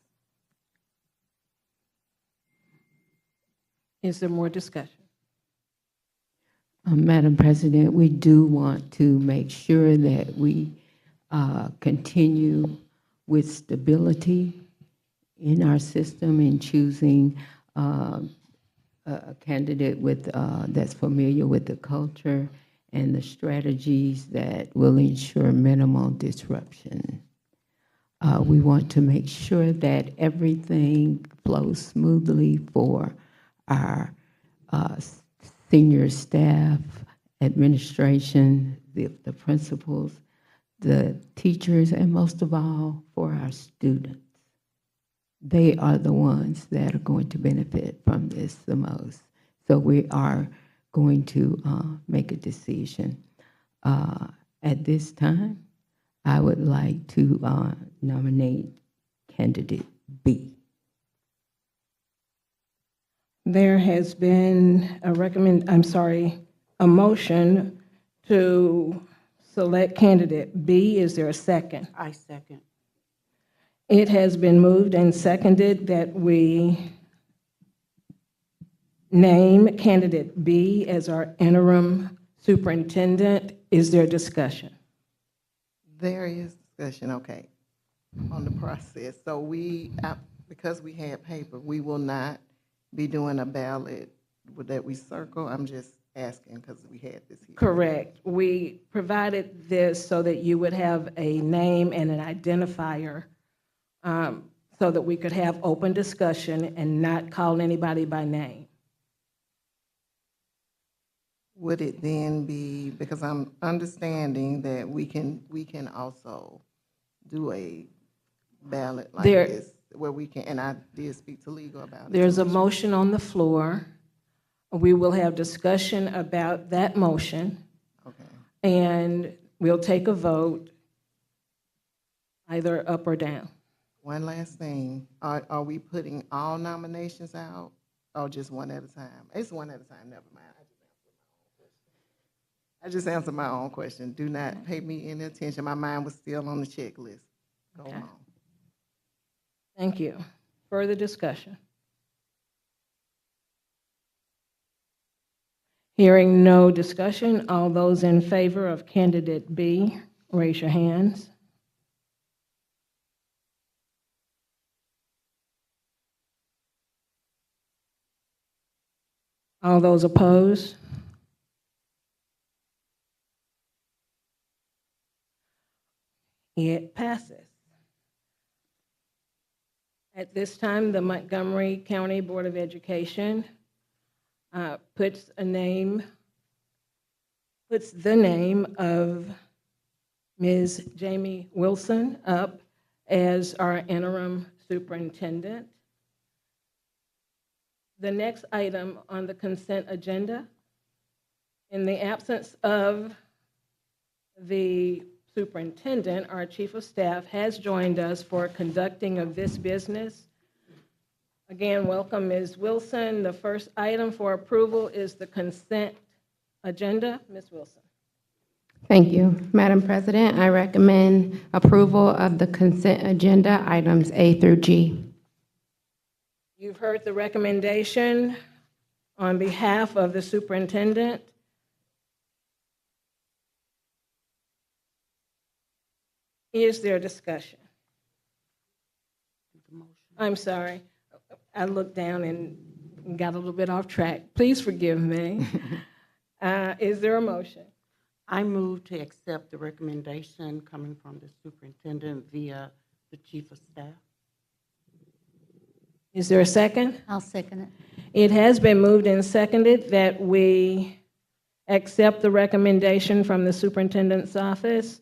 Is there more discussion? Madam President, we do want to make sure that we continue with stability in our system in choosing a candidate that's familiar with the culture and the strategies that will ensure minimal disruption. We want to make sure that everything flows smoothly for our senior staff, administration, the principals, the teachers, and most of all, for our students. They are the ones that are going to benefit from this the most. So we are going to make a decision. At this time, I would like to nominate candidate B. There has been a motion to select candidate B. Is there a second? I second. It has been moved and seconded that we name candidate B as our interim superintendent. Is there discussion? There is discussion, okay, on the process. So because we had paper, we will not be doing a ballot that we circle. I'm just asking because we had this here. Correct. We provided this so that you would have a name and an identifier so that we could have open discussion and not call anybody by name. Would it then be, because I'm understanding that we can also do a ballot like this, where we can, and I did speak to legal about it. There's a motion on the floor. We will have discussion about that motion. Okay. And we'll take a vote, either up or down. One last thing, are we putting all nominations out, or just one at a time? It's one at a time, never mind. I just answered my own question. Do not pay me any attention. My mind was still on the checklist. Go on. Thank you. Further discussion? Hearing no discussion, all those in favor of candidate B, raise your hands. All those opposed? It passes. At this time, the Montgomery County Board of Education puts the name of Ms. Jamie Wilson up as our interim superintendent. The next item on the consent agenda, in the absence of the superintendent, our chief of staff has joined us for conducting of this business. Again, welcome, Ms. Wilson. The first item for approval is the consent agenda. Ms. Wilson. Thank you. Madam President, I recommend approval of the consent agenda items A through G. You've heard the recommendation on behalf of the superintendent. Is there discussion? I'm sorry. I looked down and got a little bit off track. Please forgive me. Is there a motion? I move to accept the recommendation coming from the superintendent via the chief of staff. Is there a second? I'll second it. It has been moved and seconded that we accept the recommendation from the superintendent's office.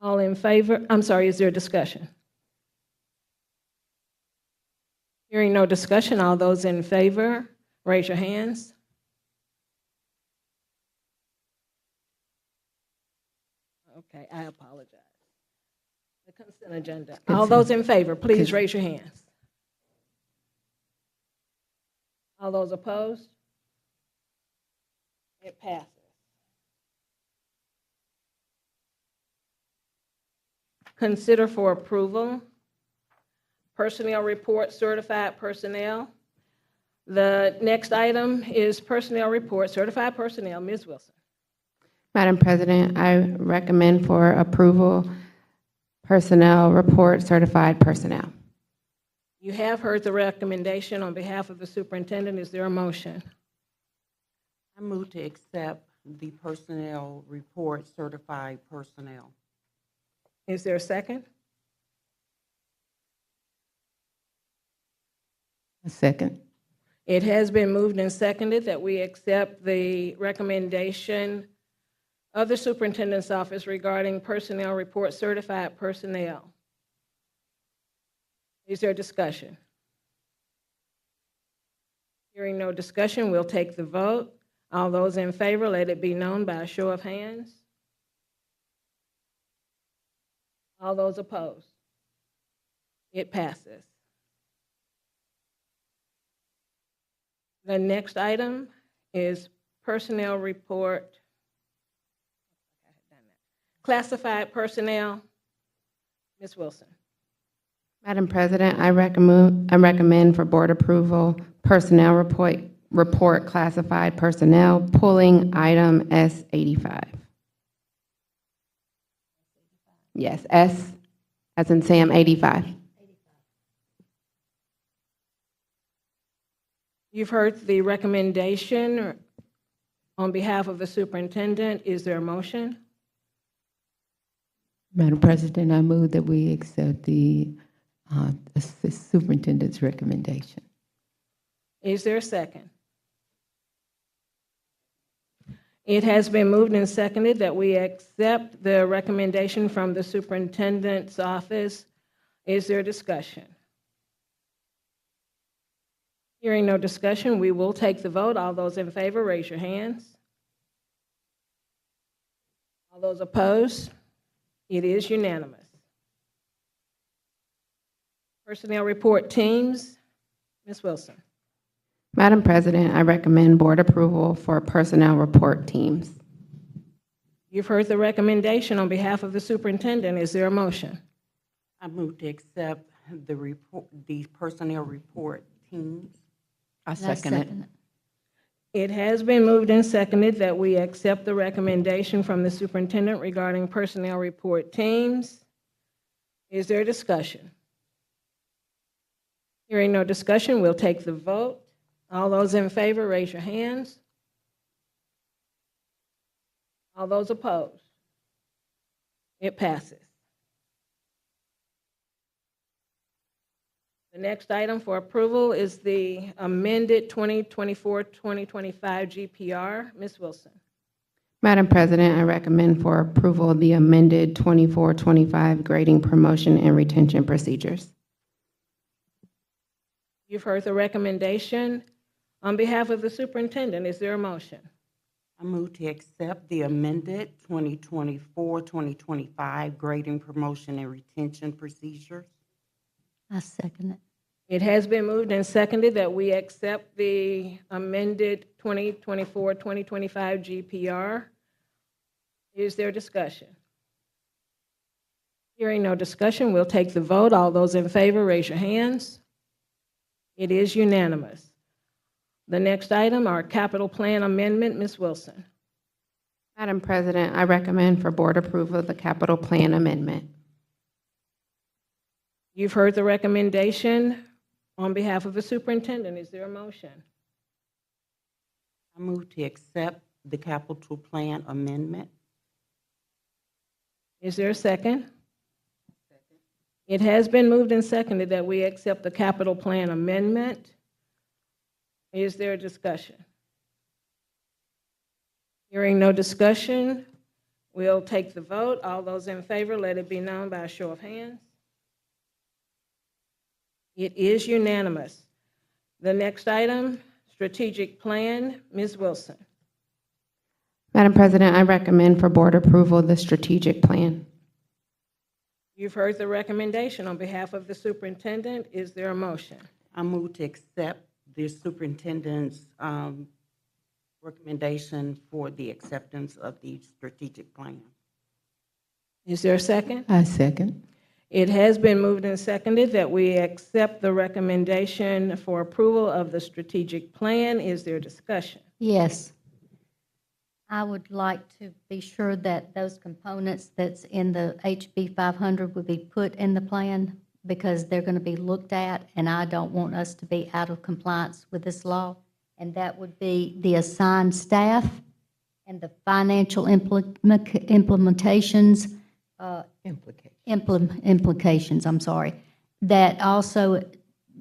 All in favor? I'm sorry, is there discussion? Hearing no discussion, all those in favor, raise your hands. Okay, I apologize. The consent agenda. All those in favor, please raise your hands. All those opposed? It passes. Consider for approval personnel report, certified personnel. The next item is personnel report, certified personnel. Ms. Wilson. Madam President, I recommend for approval personnel report, certified personnel. You have heard the recommendation on behalf of the superintendent. Is there a motion? I move to accept the personnel report, certified personnel. Is there a second? A second. It has been moved and seconded that we accept the recommendation of the superintendent's office regarding personnel report, certified personnel. Is there discussion? Hearing no discussion, we'll take the vote. All those in favor, let it be known by a show of hands. All those opposed? It passes. The next item is personnel report. Classified personnel. Ms. Wilson. Madam President, I recommend for board approval, personnel report classified personnel, pulling item S85. Yes, S as in Sam, 85. You've heard the recommendation on behalf of the superintendent. Is there a motion? Madam President, I move that we accept the superintendent's recommendation. Is there a second? It has been moved and seconded that we accept the recommendation from the superintendent's office. Is there discussion? Hearing no discussion, we will take the vote. All those in favor, raise your hands. All those opposed? It is unanimous. Personnel report teams. Ms. Wilson. Madam President, I recommend board approval for personnel report teams. You've heard the recommendation on behalf of the superintendent. Is there a motion? I move to accept the personnel report teams. I second it. It has been moved and seconded that we accept the recommendation from the superintendent regarding personnel report teams. Is there discussion? Hearing no discussion, we'll take the vote. All those in favor, raise your hands. All those opposed? It passes. The next item for approval is the amended 2024-2025 GPR. Ms. Wilson. Madam President, I recommend for approval the amended 24-25 grading, promotion, and retention procedures. You've heard the recommendation. On behalf of the superintendent, is there a motion? I move to accept the amended 2024-2025 grading, promotion, and retention procedures. I second it. It has been moved and seconded that we accept the amended 2024-2025 GPR. Is there discussion? Hearing no discussion, we'll take the vote. All those in favor, raise your hands. It is unanimous. The next item, our capital plan amendment. Ms. Wilson. Madam President, I recommend for board approval of the capital plan amendment. You've heard the recommendation on behalf of the superintendent. Is there a motion? I move to accept the capital plan amendment. Is there a second? It has been moved and seconded that we accept the capital plan amendment. Is there a discussion? Hearing no discussion, we'll take the vote. All those in favor, let it be known by a show of hands. It is unanimous. The next item, strategic plan. Ms. Wilson. Madam President, I recommend for board approval the strategic plan. You've heard the recommendation on behalf of the superintendent. Is there a motion? I move to accept the superintendent's recommendation for the acceptance of the strategic plan. Is there a second? I second. It has been moved and seconded that we accept the recommendation for approval of the strategic plan. Is there discussion? Yes. I would like to be sure that those components that's in the HB 500 would be put in the plan because they're going to be looked at, and I don't want us to be out of compliance with this law. And that would be the assigned staff and the financial implications, I'm sorry, that also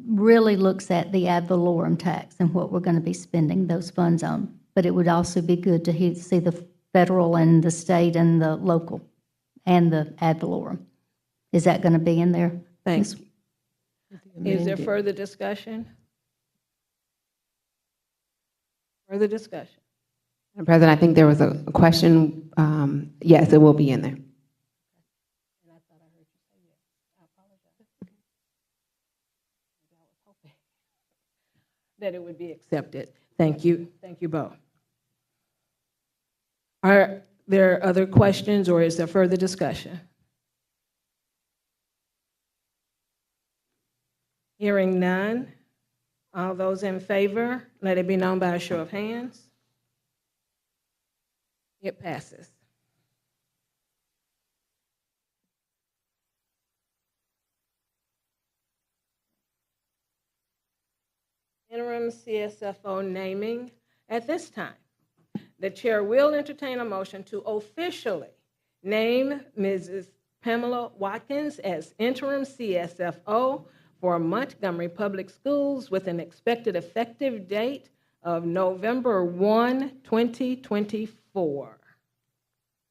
really looks at the ad valorem tax and what we're going to be spending those funds on. But it would also be good to see the federal and the state and the local and the ad valorem. Is that going to be in there? Thanks. Is there further discussion? Further discussion? Madam President, I think there was a question. Yes, it will be in there. that it would be accepted. Thank you. Thank you both. Are there other questions, or is there further discussion? Hearing none. All those in favor, let it be known by a show of hands. It passes. Interim CSFO naming. At this time, the chair will entertain a motion to officially name Mrs. Pamela Watkins as interim CSFO for Montgomery Public Schools with an expected effective date of November 1, 2024.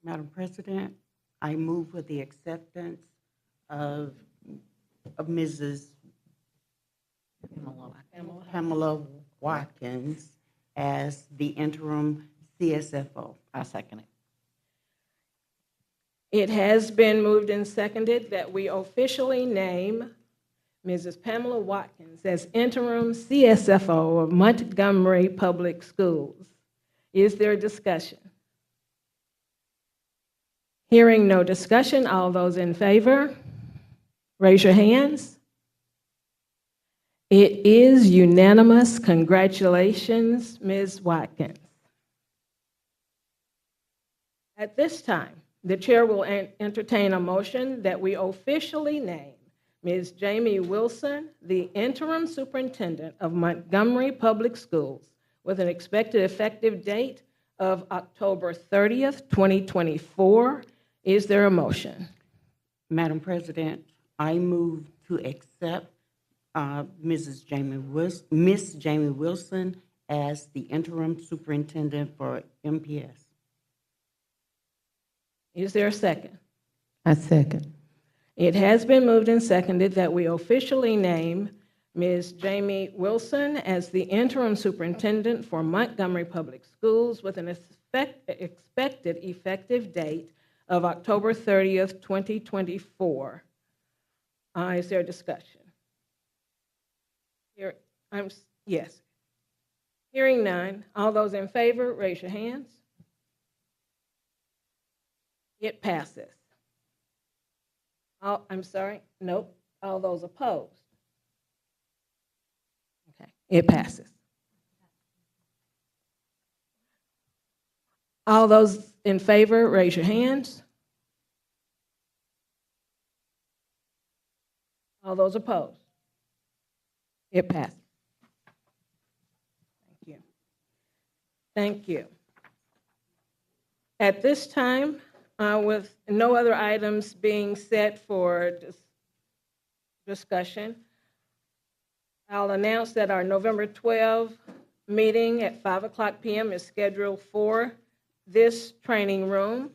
Madam President, I move for the acceptance of Mrs. Pamela Watkins as the interim CSFO. I second it. It has been moved and seconded that we officially name Mrs. Pamela Watkins as interim CSFO of Montgomery Public Schools. Is there discussion? Hearing no discussion, all those in favor, raise your hands. It is unanimous. Congratulations, Ms. Watkins. At this time, the chair will entertain a motion that we officially name Ms. Jamie Wilson, the interim superintendent of Montgomery Public Schools, with an expected effective date of October 30th, 2024. Is there a motion? Madam President, I move to accept Miss Jamie Wilson as the interim superintendent for MPS. Is there a second? I second. It has been moved and seconded that we officially name Ms. Jamie Wilson as the interim superintendent for Montgomery Public Schools with an expected effective date of October 30th, 2024. Is there a discussion? Yes. Hearing none. All those in favor, raise your hands. It passes. I'm sorry, nope. All those opposed? Okay, it passes. All those in favor, raise your hands. All those opposed? It passes. Thank you. Thank you. At this time, with no other items being set for discussion, I'll announce that our November 12 meeting at 5:00 p.m. is scheduled for this training room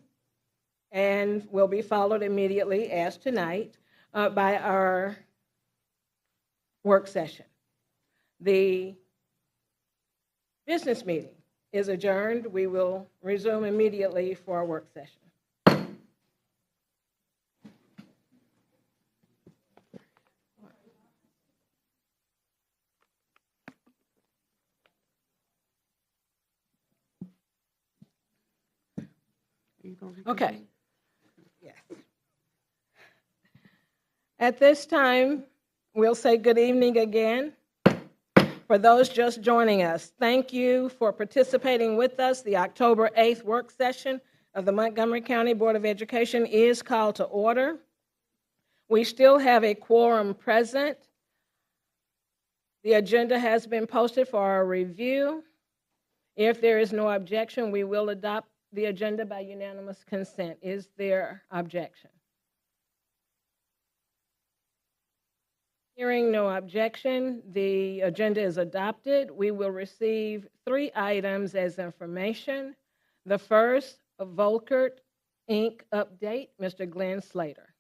and will be followed immediately, as tonight, by our work session. The business meeting is adjourned. We will resume immediately for our work session. Okay. Yes. At this time, we'll say good evening again. For those just joining us, thank you for participating with us. The October 8th work session of the Montgomery County Board of Education is called to order. We still have a quorum present. The agenda has been posted for our review. If there is no objection, we will adopt the agenda by unanimous consent. Is there objection? Hearing no objection, the agenda is adopted. We will receive 3 items as information. The first, a Volkert Inc. update, Mr. Glenn Slater.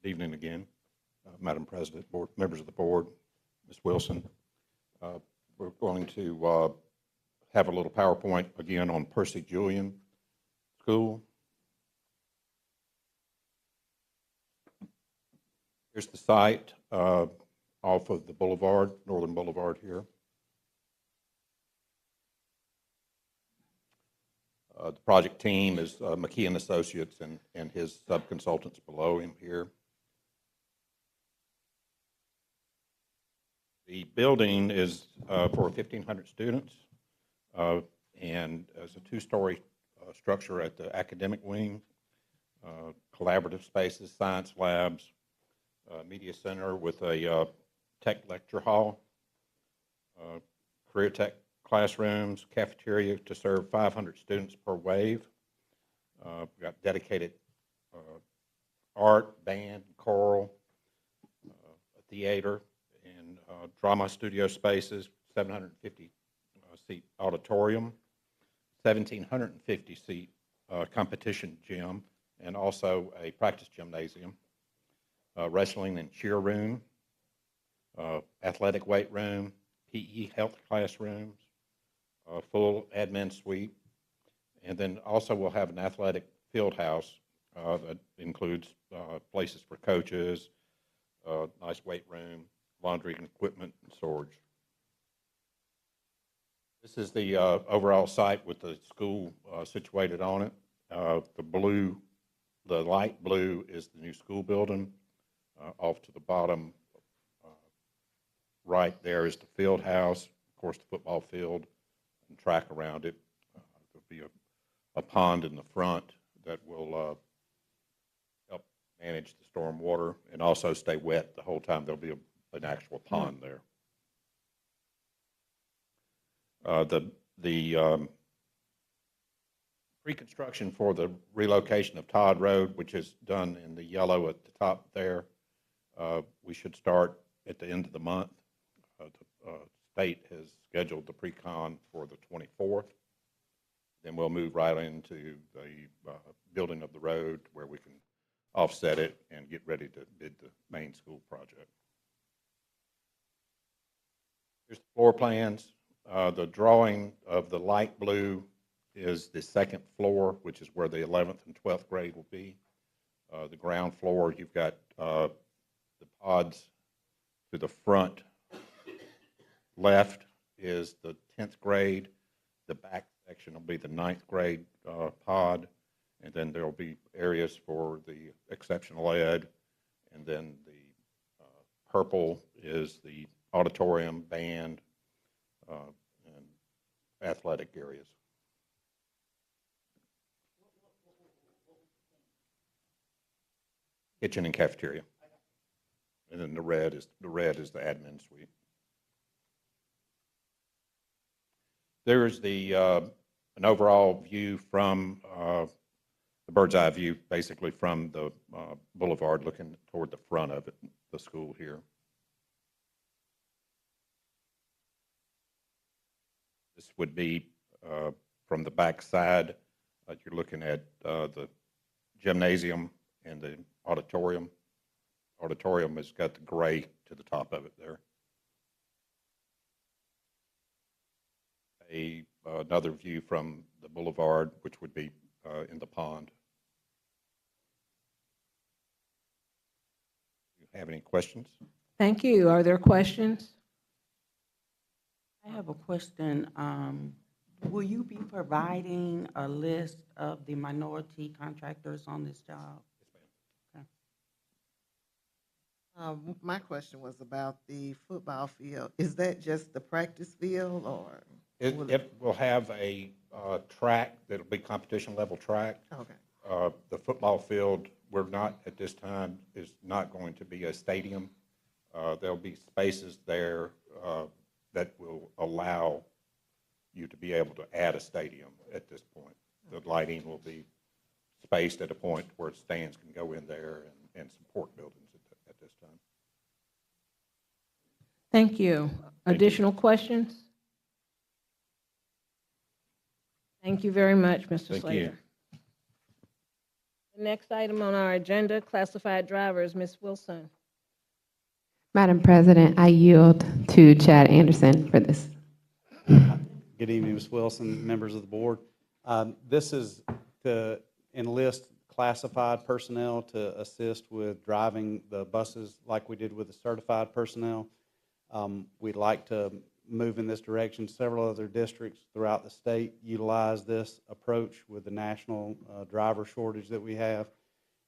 Good evening again, Madam President, members of the board, Ms. Wilson. We're going to have a little PowerPoint again on Percy Julian School. Here's the site off of the Boulevard, Northern Boulevard here. The project team is McKee and Associates and his sub-consultants below him here. The building is for 1,500 students and is a two-story structure at the academic wing, collaborative spaces, science labs, media center with a tech lecture hall, career tech classrooms, cafeteria to serve 500 students per wave. We've got dedicated art, band, choral, a theater, and drama studio spaces, 750 seat auditorium, 1,750 seat competition gym, and also a practice gymnasium, wrestling and cheer room, athletic weight room, PE health classrooms, full admin suite, and then also we'll have an athletic field house that includes places for coaches, nice weight room, laundry and equipment, and storage. This is the overall site with the school situated on it. The light blue is the new school building. Off to the bottom right there is the field house, of course the football field and track around it. There'll be a pond in the front that will help manage the storm water and also stay wet the whole time. There'll be an actual pond there. The pre-construction for the relocation of Todd Road, which is done in the yellow at the top there, we should start at the end of the month. The state has scheduled the pre-con for the 24th. Then we'll move right into the building of the road where we can offset it and get ready to bid the main school project. Here's the floor plans. The drawing of the light blue is the second floor, which is where the 11th and 12th grade will be. The ground floor, you've got the pods to the front left is the 10th grade. The back section will be the 9th grade pod, and then there will be areas for the exceptional ed, and then the purple is the auditorium, band, and athletic areas. Kitchen and cafeteria. And then the red is the admin suite. There is the an overall view from the bird's eye view, basically from the boulevard, looking toward the front of it, the school here. This would be from the back side. You're looking at the gymnasium and the auditorium. Auditorium has got the gray to the top of it there. Another view from the boulevard, which would be in the pond. Do you have any questions? Thank you. Are there questions? I have a question. Will you be providing a list of the minority contractors on this job? My question was about the football field. Is that just the practice field, or? It will have a track that'll be competition level track. Okay. The football field, we're not at this time, is not going to be a stadium. There'll be spaces there that will allow you to be able to add a stadium at this point. The lighting will be spaced at a point where stands can go in there and support buildings at this time. Thank you. Additional questions? Thank you very much, Mr. Slater. The next item on our agenda, classified drivers, Ms. Wilson. Madam President, I yield to Chad Anderson for this. Good evening, Ms. Wilson, members of the board. This is to enlist classified personnel to assist with driving the buses like we did with the certified personnel. We'd like to move in this direction. Several other districts throughout the state utilize this approach with the national driver shortage that we have,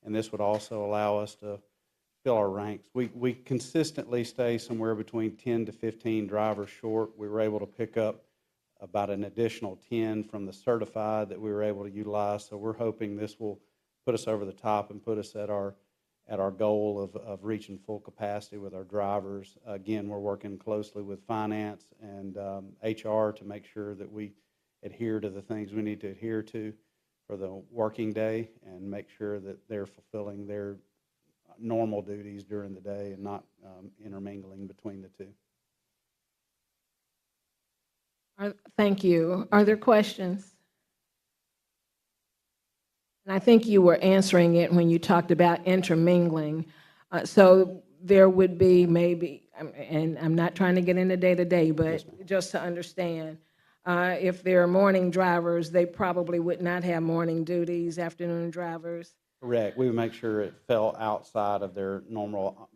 and this would also allow us to fill our ranks. We consistently stay somewhere between 10 to 15 drivers short. We were able to pick up about an additional 10 from the certified that we were able to utilize, so we're hoping this will put us over the top and put us at our goal of reaching full capacity with our drivers. Again, we're working closely with finance and HR to make sure that we adhere to the things we need to adhere to for the working day and make sure that they're fulfilling their normal duties during the day and not intermingling between the two. Thank you. Are there questions? And I think you were answering it when you talked about intermingling. So there would be maybe, and I'm not trying to get into day-to-day, but just to understand, if there are morning drivers, they probably would not have morning duties, afternoon drivers. Correct. We would make sure it fell outside of their normal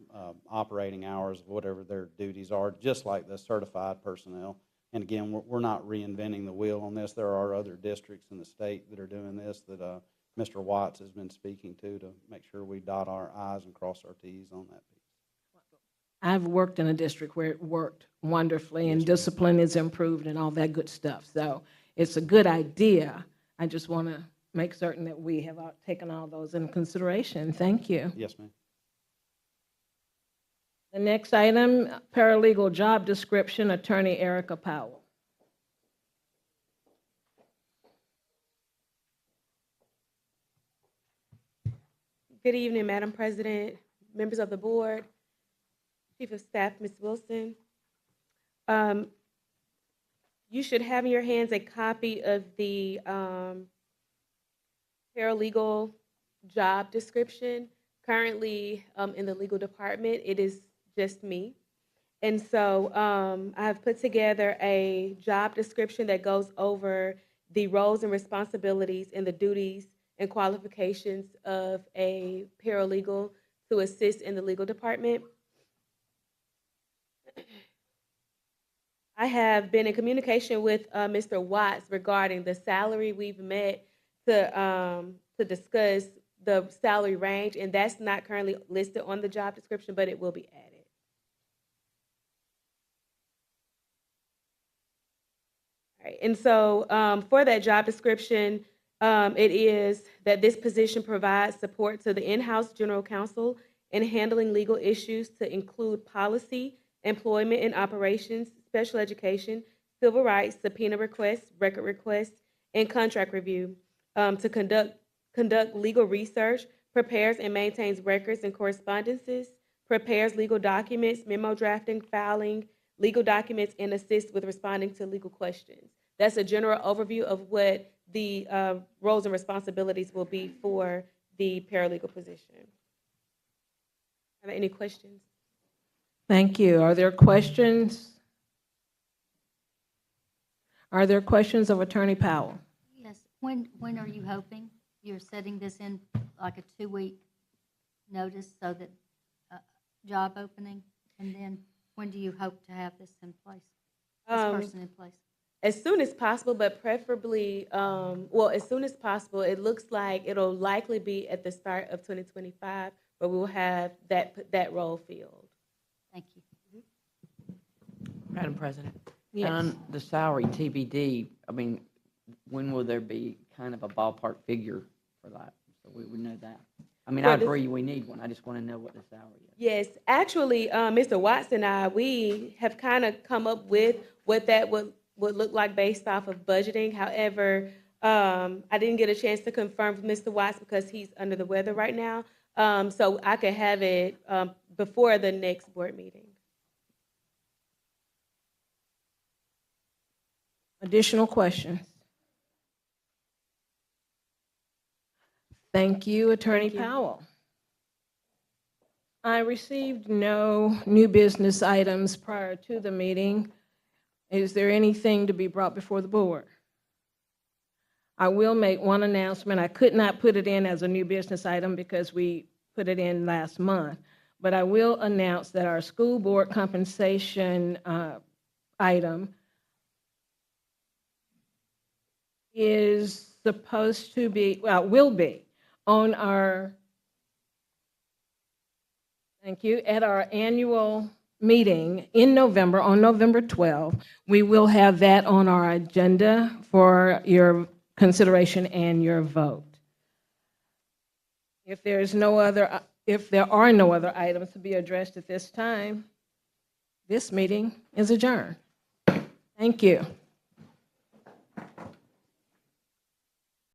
operating hours of whatever their duties are, just like the certified personnel. And again, we're not reinventing the wheel on this. There are other districts in the state that are doing this that Mr. Watts has been speaking to make sure we dot our I's and cross our T's on that piece. I've worked in a district where it worked wonderfully and discipline is improved and all that good stuff. So it's a good idea. I just want to make certain that we have taken all those into consideration. Thank you. Yes, ma'am. The next item, paralegal job description, Attorney Erica Powell. Good evening, Madam President, members of the board, Chief of Staff, Ms. Wilson. You should have in your hands a copy of the paralegal job description. Currently, in the legal department, it is just me. And so I've put together a job description that goes over the roles and responsibilities and the duties and qualifications of a paralegal to assist in the legal department. I have been in communication with Mr. Watts regarding the salary. We've met to discuss the salary range, and that's not currently listed on the job description, but it will be added. All right, and so for that job description, it is that this position provides support to the in-house general counsel in handling legal issues to include policy, employment and operations, special education, civil rights, subpoena requests, record requests, and contract review, to conduct legal research, prepares and maintains records and correspondences, prepares legal documents, memo drafting, filing, legal documents, and assists with responding to legal questions. That's a general overview of what the roles and responsibilities will be for the paralegal position. Are there any questions? Thank you. Are there questions? Are there questions of Attorney Powell? Yes. When are you hoping you're setting this in like a 2-week notice so that job opening? And then when do you hope to have this in place, this person in place? As soon as possible, but preferably, well, as soon as possible. It looks like it'll likely be at the start of 2025, but we will have that role filled. Thank you. Madam President? Yes. On the salary TBD, I mean, when will there be kind of a ballpark figure for that? So we would know that. I mean, I agree we need one. I just want to know what the salary is. Yes, actually, Mr. Watts and I, we have kind of come up with what that would look like based off of budgeting. However, I didn't get a chance to confirm with Mr. Watts because he's under the weather right now. So I could have it before the next board meeting. Additional questions? Thank you, Attorney Powell. I received no new business items prior to the meeting. Is there anything to be brought before the board? I will make one announcement. I could not put it in as a new business item because we put it in last month, but I will announce that our school board compensation item is supposed to be, well, will be on our, thank you, at our annual meeting in November, on November 12th. We will have that on our agenda for your consideration and your vote. If there are no other items to be addressed at this time, this meeting is adjourned. Thank you.